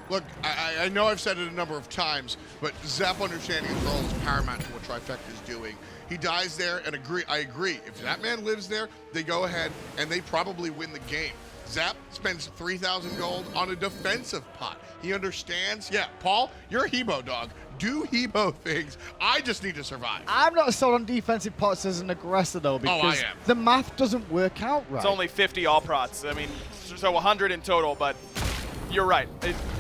Look, I know I've said it a number of times, but Zap understanding his role is paramount to what Trifecta is doing. He dies there, and I agree. If that man lives there, they go ahead, and they probably win the game. Zap spends 3,000 gold on a defensive pot. He understands. Yeah, Paul, you're a Hebo dog. Do Hebo things. I just need to survive. I'm not sold on defensive pots as an aggressor, though, because I am. the math doesn't work out right. It's only 50 all prots. I mean, so 100 in total, but you're right.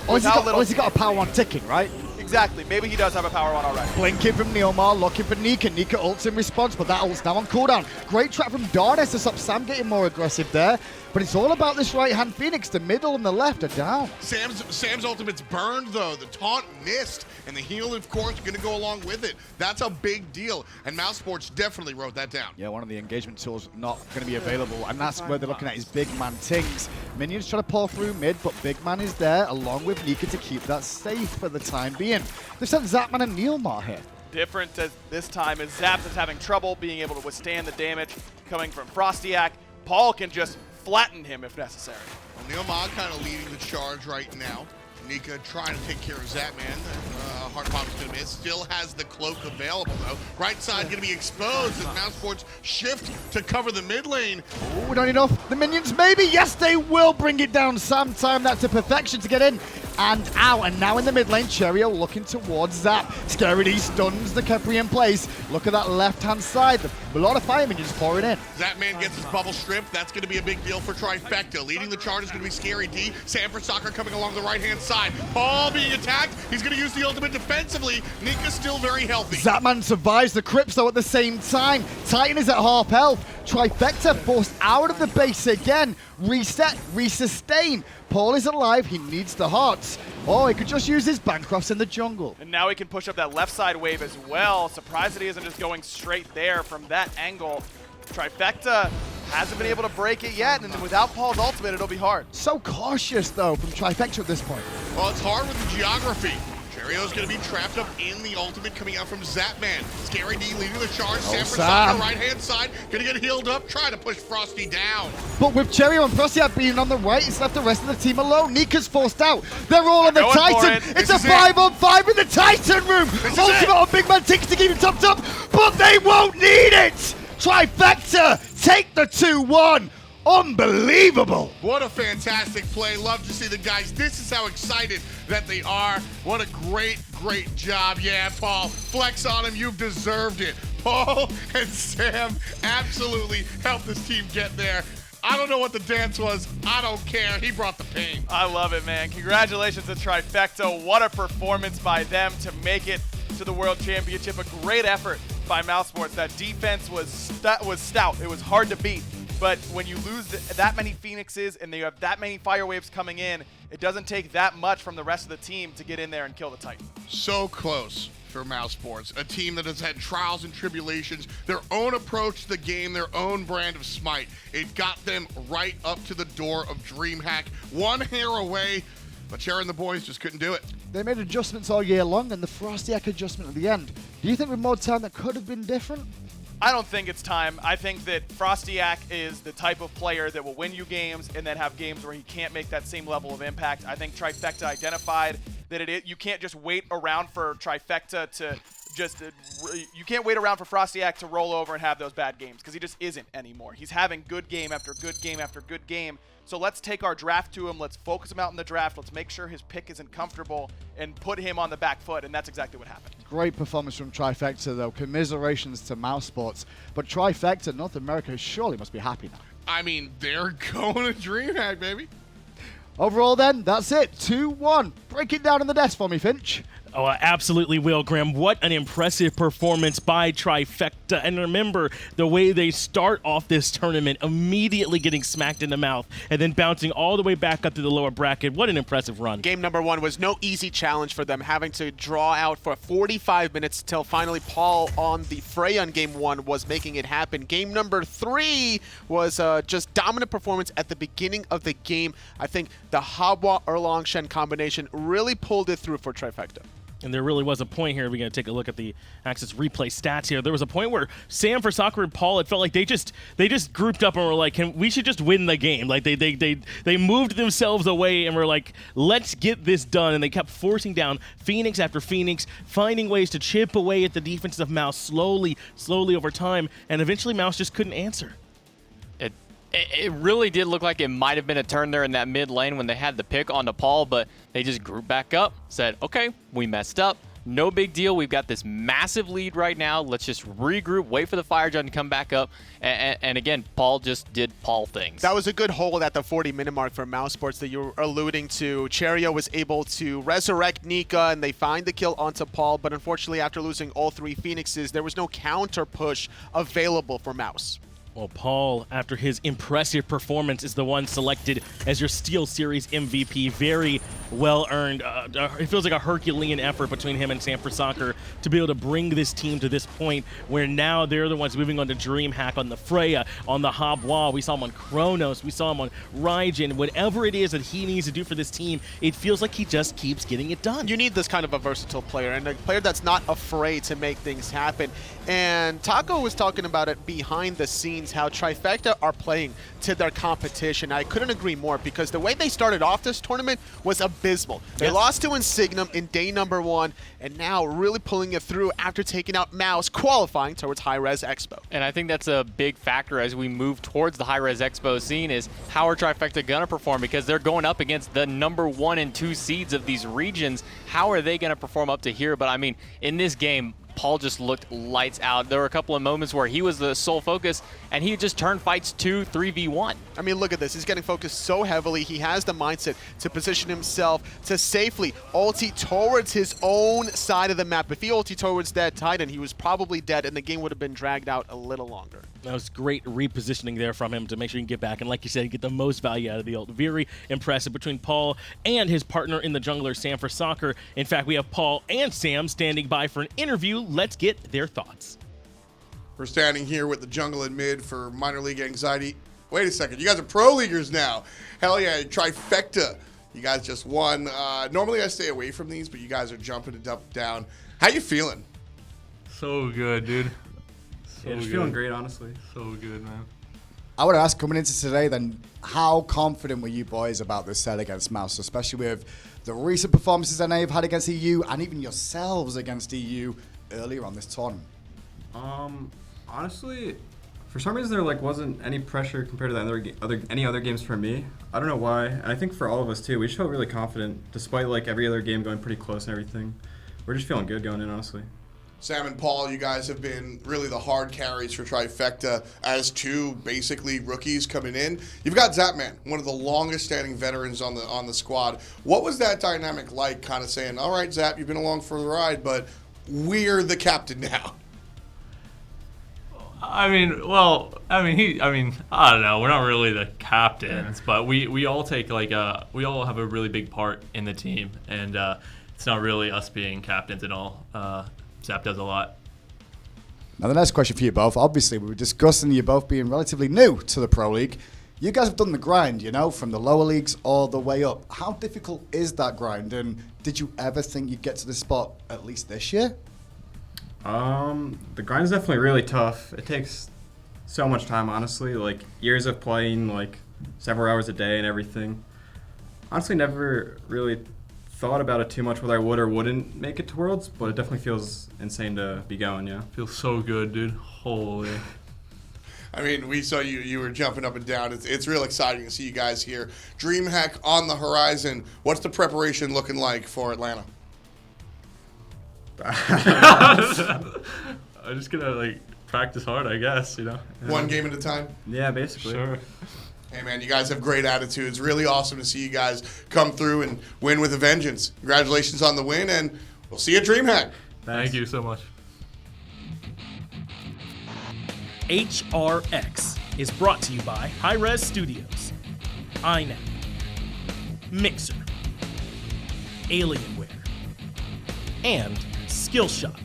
He's got a power one ticking, right? Exactly. Maybe he does have a power one already. Blinking from NeiruMah, looking for Nika. Nika ults in response, but that ult's now on cooldown. Great trap from Dardez to stop Sam getting more aggressive there. But it's all about this right-hand Phoenix. The middle and the left are down. Sam's ultimate's burned, though. The taunt missed, and the heal, of course, going to go along with it. That's a big deal, and mousesports definitely wrote that down. Yeah, one of the engagement tools not going to be available, and that's where they're looking at is BigManTingz. Minions try to pull through mid, but Big Man is there, along with Nika, to keep that safe for the time being. They've sent Zapman and NeiruMah here. different this time is Zap is having trouble being able to withstand the damage coming from FrostiaK. Paul can just flatten him if necessary. Well, NeiruMah kind of leading the charge right now. Nika trying to take care of Zapman. Hard Pop's going to miss. Still has the cloak available, though. Right side going to be exposed as mousesports shift to cover the mid lane. Oh, we don't need enough. The minions, maybe. Yes, they will bring it down. Sam time that to perfection to get in and out. And now in the mid lane, Cherryo looking towards Zap. Scary D stuns the Khepri in place. Look at that left-hand side. A lot of fire minions pouring in. Zapman gets his bubble stripped. That's going to be a big deal for Trifecta. Leading the charge is going to be Scary D. Sam FrostiaK coming along the right-hand side. Paul being attacked. He's going to use the ultimate defensively. Nika's still very healthy. Zapman survives the Crips though at the same time. Titan is at half health. Trifecta forced out of the base again. Reset, resustain. Paul is alive. He needs the hearts. Oh, he could just use his Bancrofts in the jungle. And now he can push up that left side wave as well. Surprised that he isn't just going straight there from that angle. Trifecta hasn't been able to break it yet, and without Paul's ultimate, it'll be hard. So cautious though from Trifecta at this point. Well, it's hard with the geography. Cherryo's going to be trapped up in the ultimate coming out from Zapman. Scary D leading the charge. Sam FrostiaK right-hand side. Going to get healed up. Try to push Frosty down. But with Cherryo and FrostiaK being on the right, it's left the rest of the team alone. Nika's forced out. They're all on the Titan. It's a 5-on-5 in the Titan room. Ultimate on BigManTingz to keep it topped up, but they won't need it. Trifecta take the 2-1. Unbelievable. What a fantastic play. Love to see the guys. This is how excited that they are. What a great, great job. Yeah, Paul, flex on him. You've deserved it. Paul and Sam absolutely helped this team get there. I don't know what the dance was. I don't care. He brought the pain. I love it, man. Congratulations to Trifecta. What a performance by them to make it to the World Championship. A great effort by mousesports. That defense was stout. It was hard to beat. But when you lose that many Phoenixes and you have that many fire waves coming in, it doesn't take that much from the rest of the team to get in there and kill the Titan. So close for mousesports, a team that has had trials and tribulations, their own approach to the game, their own brand of Smite. It got them right up to the door of DreamHack, one hair away, but Cherryo and the boys just couldn't do it. They made adjustments all year long, and the FrostiaK adjustment at the end. Do you think with more time that could have been different? I don't think it's time. I think that FrostiaK is the type of player that will win you games and then have games where he can't make that same level of impact. I think Trifecta identified that you can't just wait around for Trifecta to you can't wait around for FrostiaK to roll over and have those bad games, because he just isn't anymore. He's having good game after good game after good game. So let's take our draft to him. Let's focus him out in the draft. Let's make sure his pick isn't comfortable and put him on the back foot, and that's exactly what happened. Great performance from Trifecta, though. Commiserations to mousesports. But Trifecta, North America, surely must be happy now. I mean, they're going to DreamHack, baby. Overall, then, that's it. 2-1. Break it down in the desk for me, Finch. Oh, I absolutely will, Graham. What an impressive performance by Trifecta. And remember, the way they start off this tournament, immediately getting smacked in the mouth and then bouncing all the way back up to the lower bracket. What an impressive run. Game number 1 was no easy challenge for them, having to draw out for 45 minutes till finally Paul on the Freya in Game 1 was making it happen. Game number 3 was just dominant performance at the beginning of the game. I think the Habwa Erlang Shen combination really pulled it through for Trifecta. And there really was a point here. We're going to take a look at the Access replay stats here. There was a point where Sam FrostiaK and Paul, it felt like they just grouped up and were like, we should just win the game. Like they moved themselves away and were like, let's get this done. And they kept forcing down Phoenix after Phoenix, finding ways to chip away at the defenses of Mouse slowly over time. And eventually Mouse just couldn't answer. It really did look like it might have been a turn there in that mid lane when they had the pick onto Paul, but they just grouped back up, said, okay, we messed up. No big deal. We've got this massive lead right now. Let's just regroup, wait for the fire gun to come back up. And again, Paul just did Paul things. That was a good hold at the 40-minute mark for mousesports that you were alluding to. Cherryo was able to resurrect Nika, and they find the kill onto Paul. But unfortunately, after losing all 3 Phoenixes, there was no counter push available for Mouse. Well, Paul, after his impressive performance, is the one selected as your Steel Series MVP. Very well earned. It feels like a Herculean effort between him and FrostiaK to be able to bring this team to this point where now they're the ones moving on to DreamHack, on the Freya, on the Habwa. We saw him on Kronos. We saw him on Raijin. Whatever it is that he needs to do for this team, it feels like he just keeps getting it done. You need this kind of a versatile player, and a player that's not afraid to make things happen. And Taco was talking about it behind the scenes, how Trifecta are playing to their competition. I couldn't agree more, because the way they started off this tournament was abysmal. They lost to Insignum in day number 1, and now really pulling it through after taking out Mouse, qualifying towards hi-rez Expo. And I think that's a big factor as we move towards the hi-rez Expo scene, is how are Trifecta going to perform, because they're going up against the number 1 and 2 seeds of these regions. How are they going to perform up to here? But I mean, in this game, Paul just looked lights out. There were a couple of moments where he was the sole focus, and he just turned fights 2-3v1. I mean, look at this. He's getting focused so heavily. He has the mindset to position himself to safely ulti towards his own side of the map. If he ulti towards that Titan, he was probably dead, and the game would have been dragged out a little longer. That was great repositioning there from him to make sure you can get back. And like you said, get the most value out of the ult. Very impressive between Paul and his partner in the jungler, Sam FrostiaK. In fact, we have Paul and Sam standing by for an interview. Let's get their thoughts. We're standing here with the jungle and mid for minor league anxiety. Wait a second, you guys are pro leaguers now. Hell yeah, Trifecta. You guys just won. Normally I stay away from these, but you guys are jumping it up down. How you feeling? So good, dude. Yeah, just feeling great, honestly. So good, man. I would ask, coming into today then, how confident were you boys about this set against Mouse, especially with the recent performances that they've had against EU and even yourselves against EU earlier on this tournament? Honestly, for some reason there wasn't any pressure compared to the any other games for me. I don't know why, and I think for all of us too. We just felt really confident, despite every other game going pretty close and everything. We're just feeling good going in, honestly. Sam and Paul, you guys have been really the hard carries for Trifecta as two basically rookies coming in. You've got Zapman, one of the longest standing veterans on the squad. What was that dynamic like, kind of saying, all right, Zap, you've been along for the ride, but we're the captain now? I don't know. We're not really the captains, but we all take we all have a really big part in the team, and it's not really us being captains at all. Zap does a lot. Now the next question for you both. Obviously, we were discussing you both being relatively new to the Pro League. You guys have done the grind, from the lower leagues all the way up. How difficult is that grind, and did you ever think you'd get to this spot at least this year? The grind is definitely really tough. It takes so much time, honestly. Years of playing, several hours a day and everything. Honestly, never really thought about it too much, whether I would or wouldn't make it to Worlds, but it definitely feels insane to be going, yeah. Feels so good, dude. Holy. I mean, we saw you were jumping up and down. It's real exciting to see you guys here. DreamHack on the horizon. What's the preparation looking like for Atlanta? I'm just gonna practice hard, I guess, One game at a time? Yeah, basically. Sure. Hey man, you guys have great attitudes. Really awesome to see you guys come through and win with a vengeance. Congratulations on the win, and we'll see you at DreamHack. Thank you so much. HRX is brought to you by hi-rez Studios, iNet, Mixer, Alienware, and Skillshot.